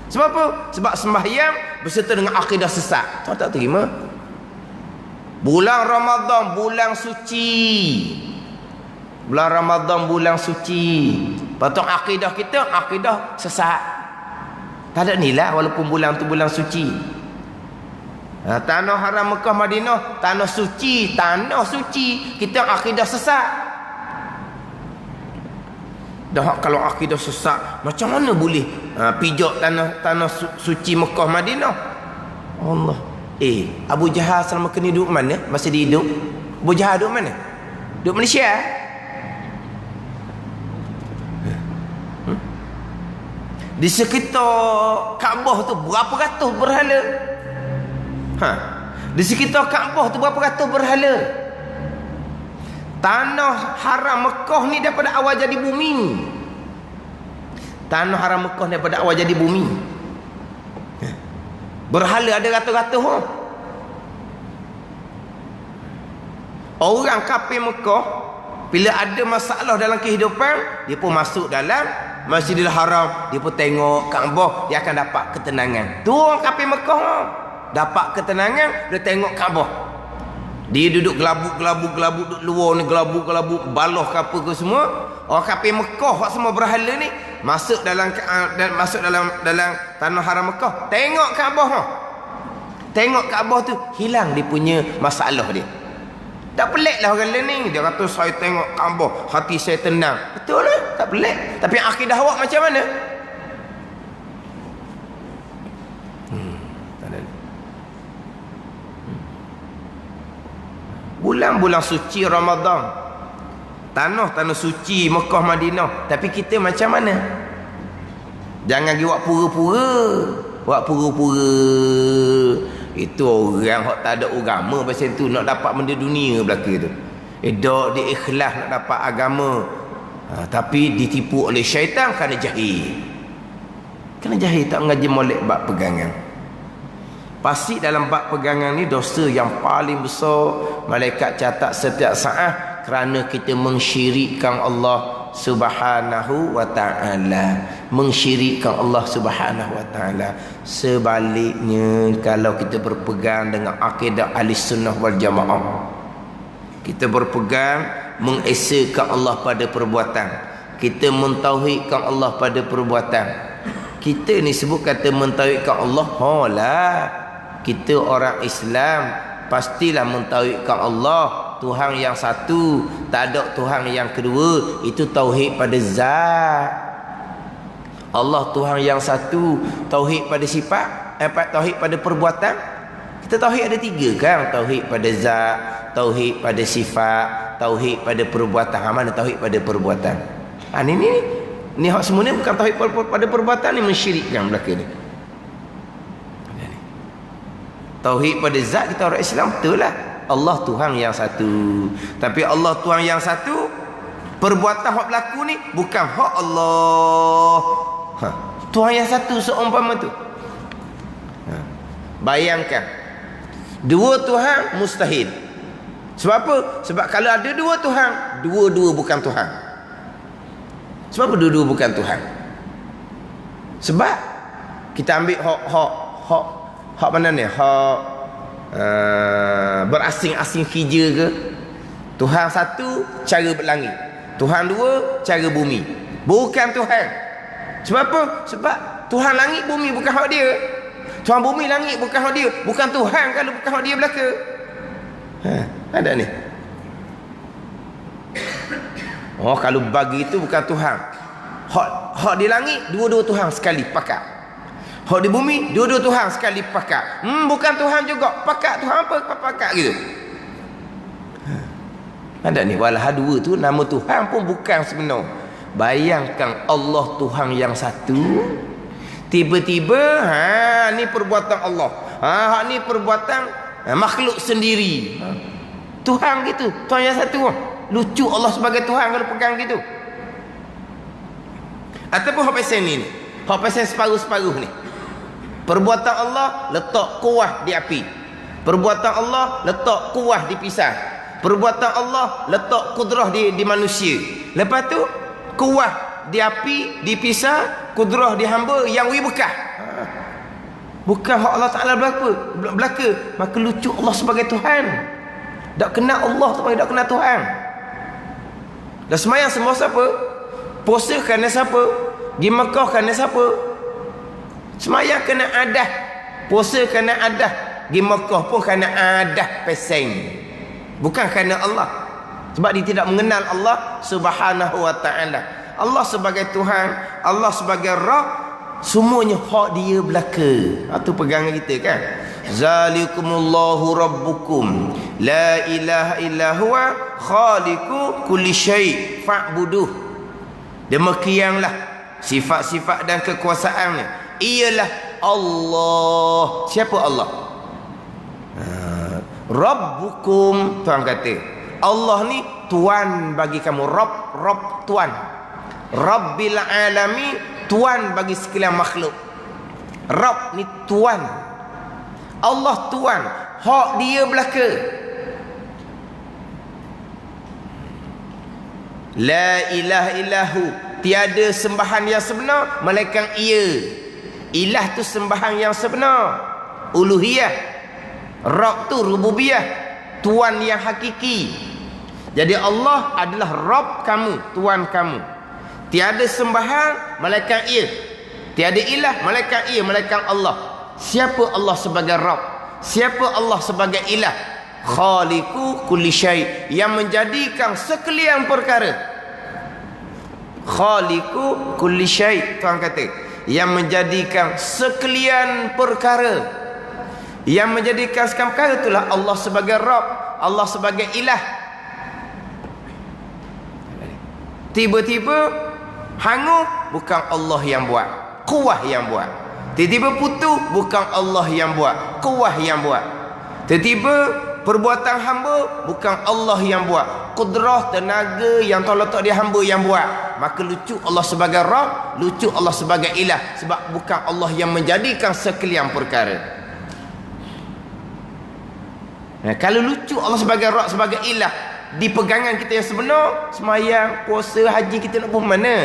Sebab apa? Sebab sembahyang berserta dengan akidah sesat. Tak terima. Bulan Ramadan bulan suci. Bulan Ramadan bulan suci. Patut akidah kita akidah sesat. Tak ada nilai walaupun bulan tu bulan suci. Tanah haram Mekah Madinah tanah suci, kita akidah sesat. Dah kalau akidah sesat macam mana boleh pijak tanah suci Mekah Madinah? Allah. Abu Jahal selama kini duduk mana masa dia hidup? Abu Jahal duduk mana? Duduk Malaysia. Di sekitar Kaabah tu berapa ratus berhala? Di sekitar Kaabah tu berapa ratus berhala? Tanah haram Mekah ni daripada awal jadi bumi. Tanah haram Mekah daripada awal jadi bumi. Berhala ada ratus-ratus. Orang kafir Mekah bila ada masalah dalam kehidupan, dia pun masuk dalam Masjidil Haram, dia pun tengok Kaabah, dia akan dapat ketenangan. Tu orang kafir Mekah dapat ketenangan, dia tengok Kaabah. Dia duduk gelabuk duduk luar ni, gelabuk baloh ke apa ke semua. Orang kafir Mekah hak semua berhala ni masuk dalam tanah haram Mekah, tengok Kaabah. Tengok Kaabah tu hilang dia punya masalah dia. Tak pelik lah orang lain ni. Dia kata saya tengok Kaabah, hati saya tenang. Betul lah, tak pelik. Tapi akidah awak macam mana? Bulan-bulan suci Ramadan, tanah suci Mekah Madinah, tapi kita macam mana? Jangan pergi buat pura-pura. Itu orang hak tak ada agama pasal tu nak dapat benda dunia belaka tu. Dak dia ikhlas nak dapat agama, tapi ditipu oleh syaitan kerana jahil. Tak mengaji molek bab pegangan. Pasti dalam bab pegangan ni dosa yang paling besar malaikat catat setiap saat kerana kita mensyirikkan Allah Subhanahu wa ta'ala. Mensyirikkan Allah Subhanahu wa ta'ala. Sebaliknya kalau kita berpegang dengan akidah Ahlussunnah wal Jamaah, kita berpegang mengesakan Allah pada perbuatan, kita mentauhidkan Allah pada perbuatan. Kita ni sebut kata mentauhidkan Allah, kita orang Islam pastilah mentauhidkan Allah, Tuhan yang satu, tak ada Tuhan yang kedua. Itu tauhid pada zat Allah, Tuhan yang satu. Tauhid pada sifat, tauhid pada perbuatan. Kita tauhid ada tiga kan? Tauhid pada zat, tauhid pada sifat, tauhid pada perbuatan. Mana tauhid pada perbuatan? Ni hak semua ni bukan tauhid pada perbuatan, ni mensyirikkan belaka ni. Tauhid pada zat kita orang Islam betul lah, Allah Tuhan yang satu. Tapi Allah Tuhan yang satu, perbuatan hak berlaku ni bukan hak Allah. Tuhan yang satu seumpama tu. Bayangkan dua Tuhan mustahil. Sebab apa? Sebab kalau ada dua Tuhan, dua-dua bukan Tuhan. Sebab apa dua-dua bukan Tuhan? Sebab kita ambil hak mana ni? Hak berasing-asing hija ke? Tuhan satu cara berlangit, Tuhan dua cara bumi. Bukan Tuhan. Sebab apa? Sebab Tuhan langit bumi bukan hak dia. Tuhan bumi langit bukan hak dia. Bukan Tuhan kalau bukan hak dia belaka. Ada ni. Kalau bagi itu bukan Tuhan. Hak di langit dua-dua Tuhan sekali pakat. Hak di bumi dua-dua Tuhan sekali pakat. Bukan Tuhan juga. Pakat Tuhan apa pakat gitu. Ada ni, walah dua tu nama Tuhan pun bukan sebenar. Bayangkan Allah Tuhan yang satu, tiba-tiba ni perbuatan Allah, ni perbuatan makhluk sendiri. Tuhan gitu, Tuhan yang satu. Lucu Allah sebagai Tuhan kalau pegang gitu. Ataupun hak pasal ni, hak pasal separuh-separuh ni. Perbuatan Allah letak kuah di api. Perbuatan Allah letak kuah di pisang. Perbuatan Allah letak kudrah di manusia. Lepas tu kuah di api, di pisang, kudrah di hamba yang wi bekah. Bukan hak Allah Taala belaka. Maka lucu Allah sebagai Tuhan. Tak kenal Allah tu, tak kenal Tuhan. Dan semayang semua siapa? Puasa kerana siapa? Pergi Mekah kerana siapa? Semayang kena adah, puasa kena adah, pergi Mekah pun kena adah peseng. Bukan kerana Allah. Sebab dia tidak mengenal Allah Subhanahu wa taala. Allah sebagai Tuhan, Allah sebagai Rabb, semuanya hak dia belaka. Itu pegangan kita kan. Zalikumullahu rabbukum la ilaha illa huwa khaliqu kulli syai' fa'buduh. Demikianlah sifat-sifat dan kekuasaannya. Ialah Allah. Siapa Allah? Rabbukum, Tuhan kata. Allah ni Tuan bagi kamu. Rabb Tuan. Rabbil alami, Tuan bagi sekalian makhluk. Rabb ni Tuan. Allah Tuan. Hak dia belaka. La ilaha illahu, tiada sembahan yang sebenar melainkan ia. Ilah tu sembahan yang sebenar, uluhiyah. Rabb tu rububiyah, Tuan yang hakiki. Jadi Allah adalah Rabb kamu, Tuan kamu. Tiada sembahan melainkan ia. Tiada ilah melainkan ia, melainkan Allah. Siapa Allah sebagai Rabb? Siapa Allah sebagai ilah? Khaliqu kulli syai', yang menjadikan sekalian perkara. Khaliqu kulli syai', Tuhan kata, yang menjadikan sekalian perkara. Yang menjadikan sekalian perkara itulah Allah sebagai Rabb, Allah sebagai ilah. Tiba-tiba hangus, bukan Allah yang buat, kuah yang buat. Tiba-tiba putus, bukan Allah yang buat, kuah yang buat. Tiba-tiba perbuatan hamba, bukan Allah yang buat, kudrah, tenaga yang Tuhan letak di hamba yang buat. Maka lucu Allah sebagai Rabb, lucu Allah sebagai ilah. Sebab bukan Allah yang menjadikan sekalian perkara. Kalau lucu Allah sebagai Rabb, sebagai ilah, di pegangan kita yang sebenar, semayang, puasa, haji, kita nak buat mana?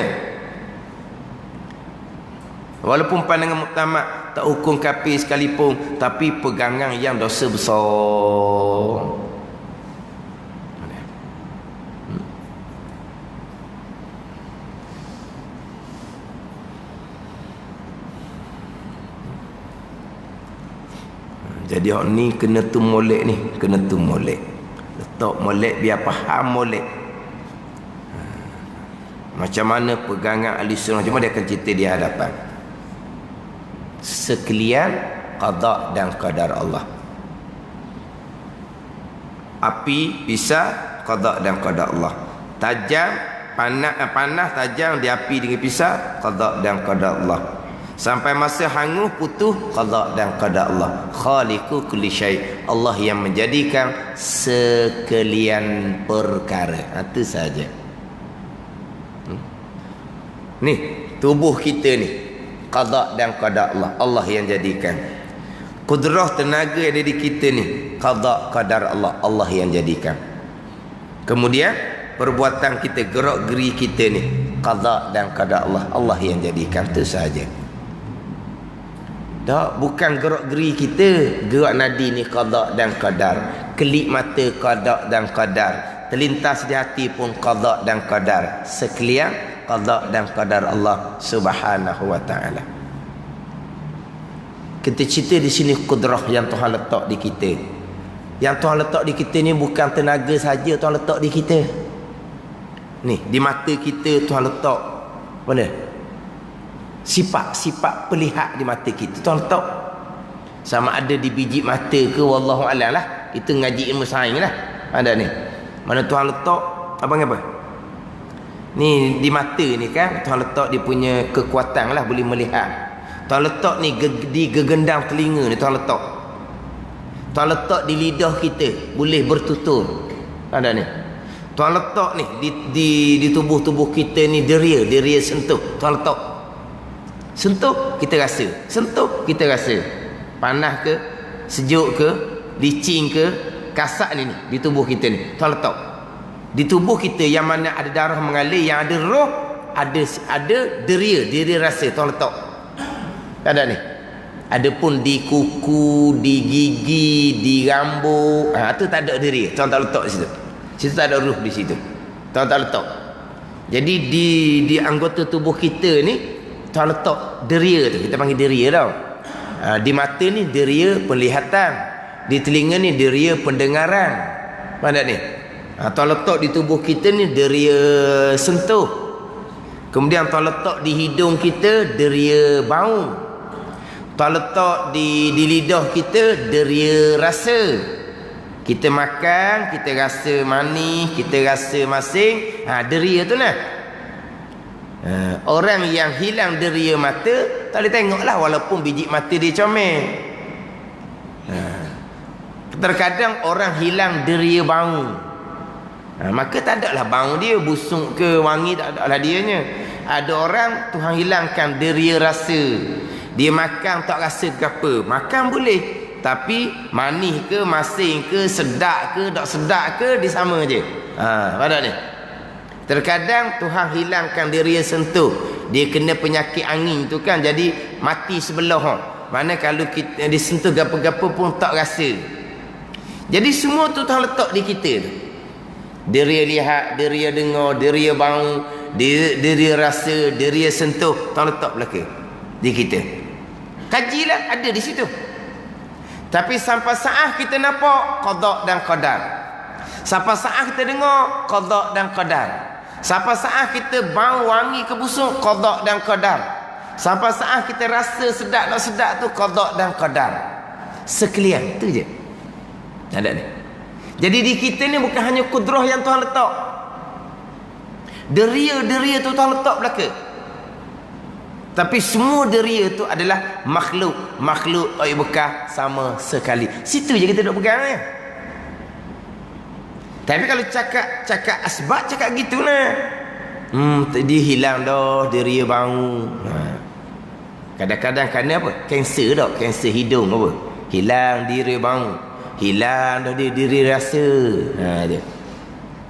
Walaupun pandangan muktamad tak hukum kafir sekalipun, tapi pegangan yang dosa besar. Jadi orang ni kena tu molek ni, kena tu molek. Letak molek biar faham molek. Macam mana pegangan ahli sunnah, cuma dia akan cerita di hadapan. Sekalian qada dan qadar Allah. Api pisah, qada dan qadar Allah. Tajam, panas tajam di api dengan pisah, qada dan qadar Allah. Sampai masa hangus putus, qada dan qadar Allah. Khaliqu kulli syai', Allah yang menjadikan sekalian perkara. Itu saja. Ni tubuh kita ni, qada dan qadar Allah, Allah yang jadikan. Kudrah tenaga yang ada di kita ni, qada qadar Allah, Allah yang jadikan. Kemudian perbuatan kita, gerak geri kita ni, qada dan qadar Allah, Allah yang jadikan. Itu saja. Tak, bukan gerak geri kita, gerak nadi ni qada dan qadar. Kelip mata qada dan qadar. Terlintas di hati pun qada dan qadar. Sekalian qada dan qadar Allah Subhanahu wa taala. Kita cerita di sini kudrah yang Tuhan letak di kita. Yang Tuhan letak di kita ni bukan tenaga saja Tuhan letak di kita. Ni di mata kita Tuhan letak mana? Sifat-sifat pelihat di mata kita Tuhan letak. Sama ada di biji mata ke, wallahu alam lah. Itu ngaji ilmu sains lah. Ada ni. Mana Tuhan letak apa? Ni di mata ni kan Tuhan letak dia punya kekuatan lah, boleh melihat. Tuhan letak ni di gegendang telinga ni Tuhan letak. Tuhan letak di lidah kita, boleh bertutur. Ada ni. Tuhan letak ni di tubuh-tubuh kita ni deria sentuh. Tuhan letak. Sentuh kita rasa. Sentuh kita rasa. Panas ke, sejuk ke, licin ke, kasar ni di tubuh kita ni. Tuhan letak. Di tubuh kita yang mana ada darah mengalir, yang ada roh, ada deria rasa Tuhan letak. Ada ni. Adapun di kuku, di gigi, di rambut, tu tak ada deria. Tuhan tak letak di situ. Situ tak ada ruh di situ. Tuhan tak letak. Jadi di anggota tubuh kita ni Tuhan letak deria tu. Kita panggil deria tau. Di mata ni deria penglihatan. Di telinga ni deria pendengaran. Mana ni? Tuhan letak di tubuh kita ni deria sentuh. Kemudian Tuhan letak di hidung kita deria bau. Tuhan letak di lidah kita deria rasa. Kita makan, kita rasa manis, kita rasa masing. Deria tu lah. Orang yang hilang deria mata tak boleh tengok lah, walaupun biji mata dia comel. Terkadang orang hilang deria bau. Maka tak ada lah bau dia, busuk ke wangi, tak ada lah dianya. Ada orang Tuhan hilangkan deria rasa. Dia makan tak rasa ke apa. Makan boleh, tapi manis ke, masin ke, sedap ke, tak sedap ke, dia sama je. Pada ni. Terkadang Tuhan hilangkan deria sentuh. Dia kena penyakit angin tu kan, jadi mati sebelah. Mana kalau kita disentuh gapo-gapo pun tak rasa. Jadi semua tu Tuhan letak di kita tu. Deria lihat, deria dengar, deria bau, deria rasa, deria sentuh, Tuhan letak belaka di kita. Kajilah, ada di situ. Tapi sampai saat kita nampak qada dan qadar. Sampai saat kita dengar qada dan qadar. Sampai saat kita bau wangi ke busuk, qada dan qadar. Sampai saat kita rasa sedap tak sedap tu qada dan qadar. Sekalian tu je. Ada ni. Jadi di kita ni bukan hanya kudrah yang Tuhan letak. Deria-deria tu Tuhan letak belaka. Tapi semua deria tu adalah makhluk tak bekas sama sekali. Situ je kita duk pegang ya. Tapi kalau cakap asbab, cakap gitulah. Dia hilang dah deria bau. Kadang-kadang kerana apa? Kanser dah, kanser hidung apa? Hilang deria bau. Hilang dah dia deria rasa. Dia.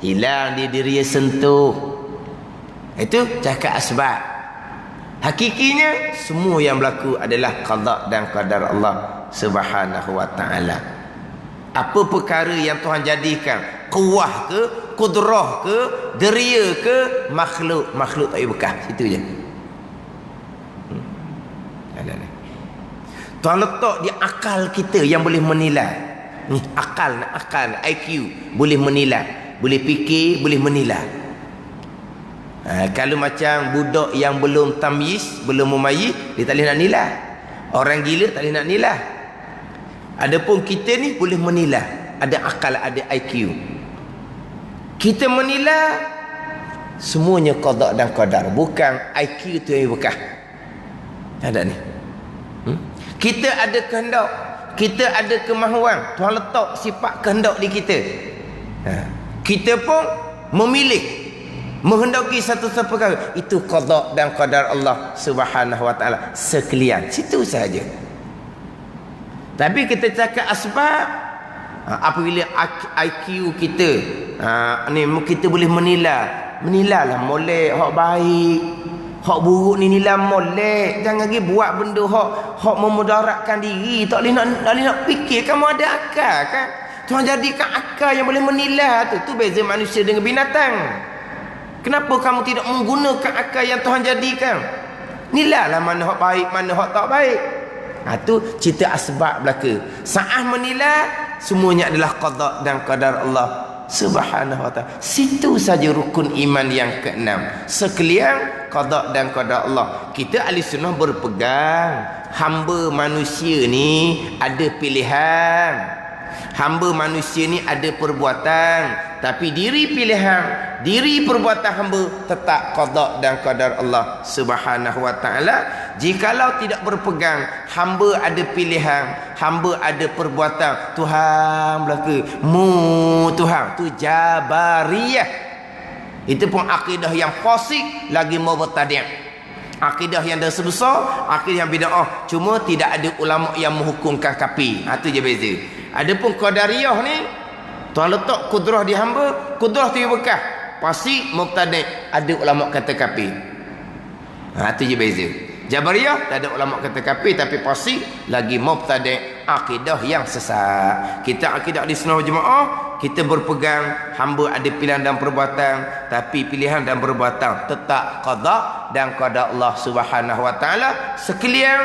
Hilang dia deria sentuh. Itu cakap asbab. Hakikinya semua yang berlaku adalah qada dan qadar Allah Subhanahu wa taala. Apa perkara yang Tuhan jadikan, kuah ke, kudrah ke, deria ke, makhluk tak bekas, situ je. Tuhan letak di akal kita yang boleh menilai. Ni akal IQ boleh menilai, boleh fikir, boleh menilai. Kalau macam budak yang belum tamyiz, belum memayyiz, dia tak boleh nak nilai. Orang gila tak boleh nak nilai. Adapun kita ni boleh menilai. Ada akal, ada IQ. Kita menilai semuanya qada dan qadar. Bukan IQ tu yang bekas. Ada ni. Kita ada kehendak, kita ada kemahuan. Tuhan letak sifat kehendak di kita. Kita pun memilih, menghendaki satu perkara. Itu qada dan qadar Allah Subhanahu wa taala sekalian. Situ saja. Tapi kita cakap asbab, apabila IQ kita ni kita boleh menilailah molek hak baik, hak buruk ni nilai molek. Jangan lagi buat benda hak memudaratkan diri. Tak boleh nak fikir. Kamu ada akal kan? Tuhan jadikan akal yang boleh menilai tu. Tu beza manusia dengan binatang. Kenapa kamu tidak menggunakan akal yang Tuhan jadikan? Nilailah mana hak baik, mana hak tak baik. Tu cerita asbab belaka. Saat menilai, semuanya adalah qada dan qadar Allah Subhanahu wa ta'ala. Situ saja rukun iman yang ke-6. Sekalian qada dan qadar Allah. Kita ahli sunnah berpegang hamba manusia ni ada pilihan. Hamba manusia ni ada perbuatan, tapi diri pilihan, diri perbuatan hamba tetap qada dan qadar Allah Subhanahu wa taala. Jikalau tidak berpegang, hamba ada pilihan, hamba ada perbuatan, Tuhan belaka, Tuhan tu jabariyah. Itu pun akidah yang fasik lagi mubtadi'. Akidah yang dah sebesar, akidah yang bid'ah. Cuma tidak ada ulama yang menghukumkan kafir. Itu je beza. Adapun qadariyah ni, Tuhan letak kudrah di hamba, kudrah tu bekas. Pasti mubtadi', ada ulama kata kafir. Itu je beza. Jabariyah tak ada ulama kata kafir, tapi pasti lagi mubtadi', akidah yang sesat. Kita akidah di sunnah jemaah, kita berpegang hamba ada pilihan dan perbuatan, tapi pilihan dan perbuatan tetap qada dan qada Allah Subhanahu wa taala sekalian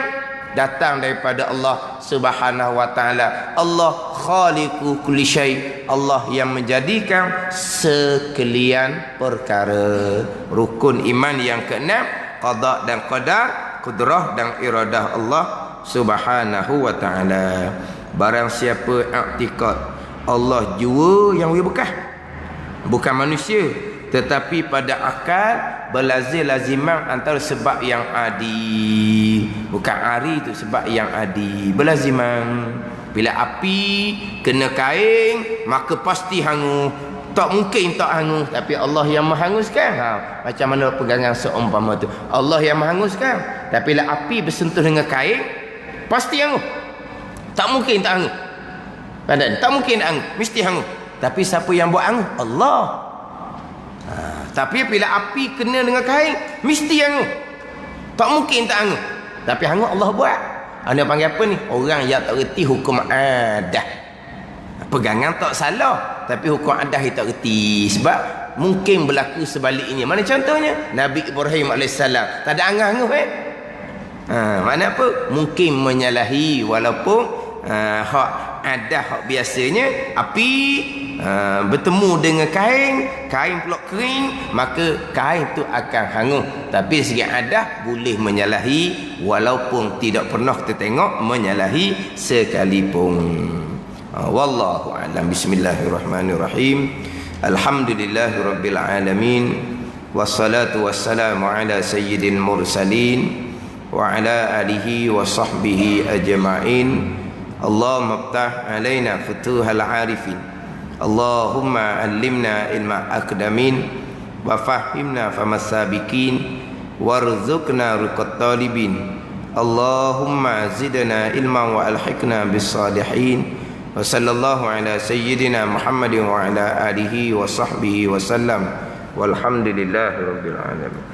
datang daripada Allah Subhanahu wa taala. Allah khaliqu kulli syai, Allah yang menjadikan sekalian perkara. Rukun iman yang keenam, qada dan qadar, kudrah dan iradah Allah Subhanahu wa taala. Barang siapa i'tikad Allah jua yang bekas, bukan manusia, tetapi pada akal berlazim-laziman antara sebab yang adi, bukan ari tu sebab yang adi, berlaziman. Bila api kena kain maka pasti hangus, tak mungkin tak hangus, tapi Allah yang menghanguskan. Macam mana pegangan seumpama tu, Allah yang menghanguskan, tapi bila api bersentuh dengan kain pasti hangus, tak mungkin tak hangus. Padahal tak mungkin hangus, mesti hangus. Tapi siapa yang buat hangus? Allah. Tapi bila api kena dengan kain mesti hangus, tak mungkin tak hangus, tapi hangus Allah buat. Anda panggil apa ni? Orang yang tak reti hukum adah. Pegangan tak salah, tapi hukum adah dia tak reti. Sebab mungkin berlaku sebaliknya. Mana contohnya? Nabi Ibrahim AS tak ada hangus-hangus mana apa? Mungkin menyalahi, walaupun hak ada hak biasanya api bertemu dengan kain pula kering, maka kain tu akan hangus. Tapi segi adah boleh menyalahi, walaupun tidak pernah kita tengok menyalahi sekalipun. Wallahu a'lam. Bismillahirrahmanirrahim. Alhamdulillahirabbil alamin, wassalatu wassalamu ala sayyidil mursalin wa ala alihi wa sahbihi ajma'in. Allahumma iftah alaina futuhal arifin, Allahumma allimna ilma akdamin, wa fahimna famas sabiqin, warzuqna ruqat talibin. Allahumma zidna ilman wa alhiqna bis salihin. Wa sallallahu ala sayyidina Muhammadin wa ala alihi wa sahbihi wa sallam. Walhamdulillahi rabbil alamin.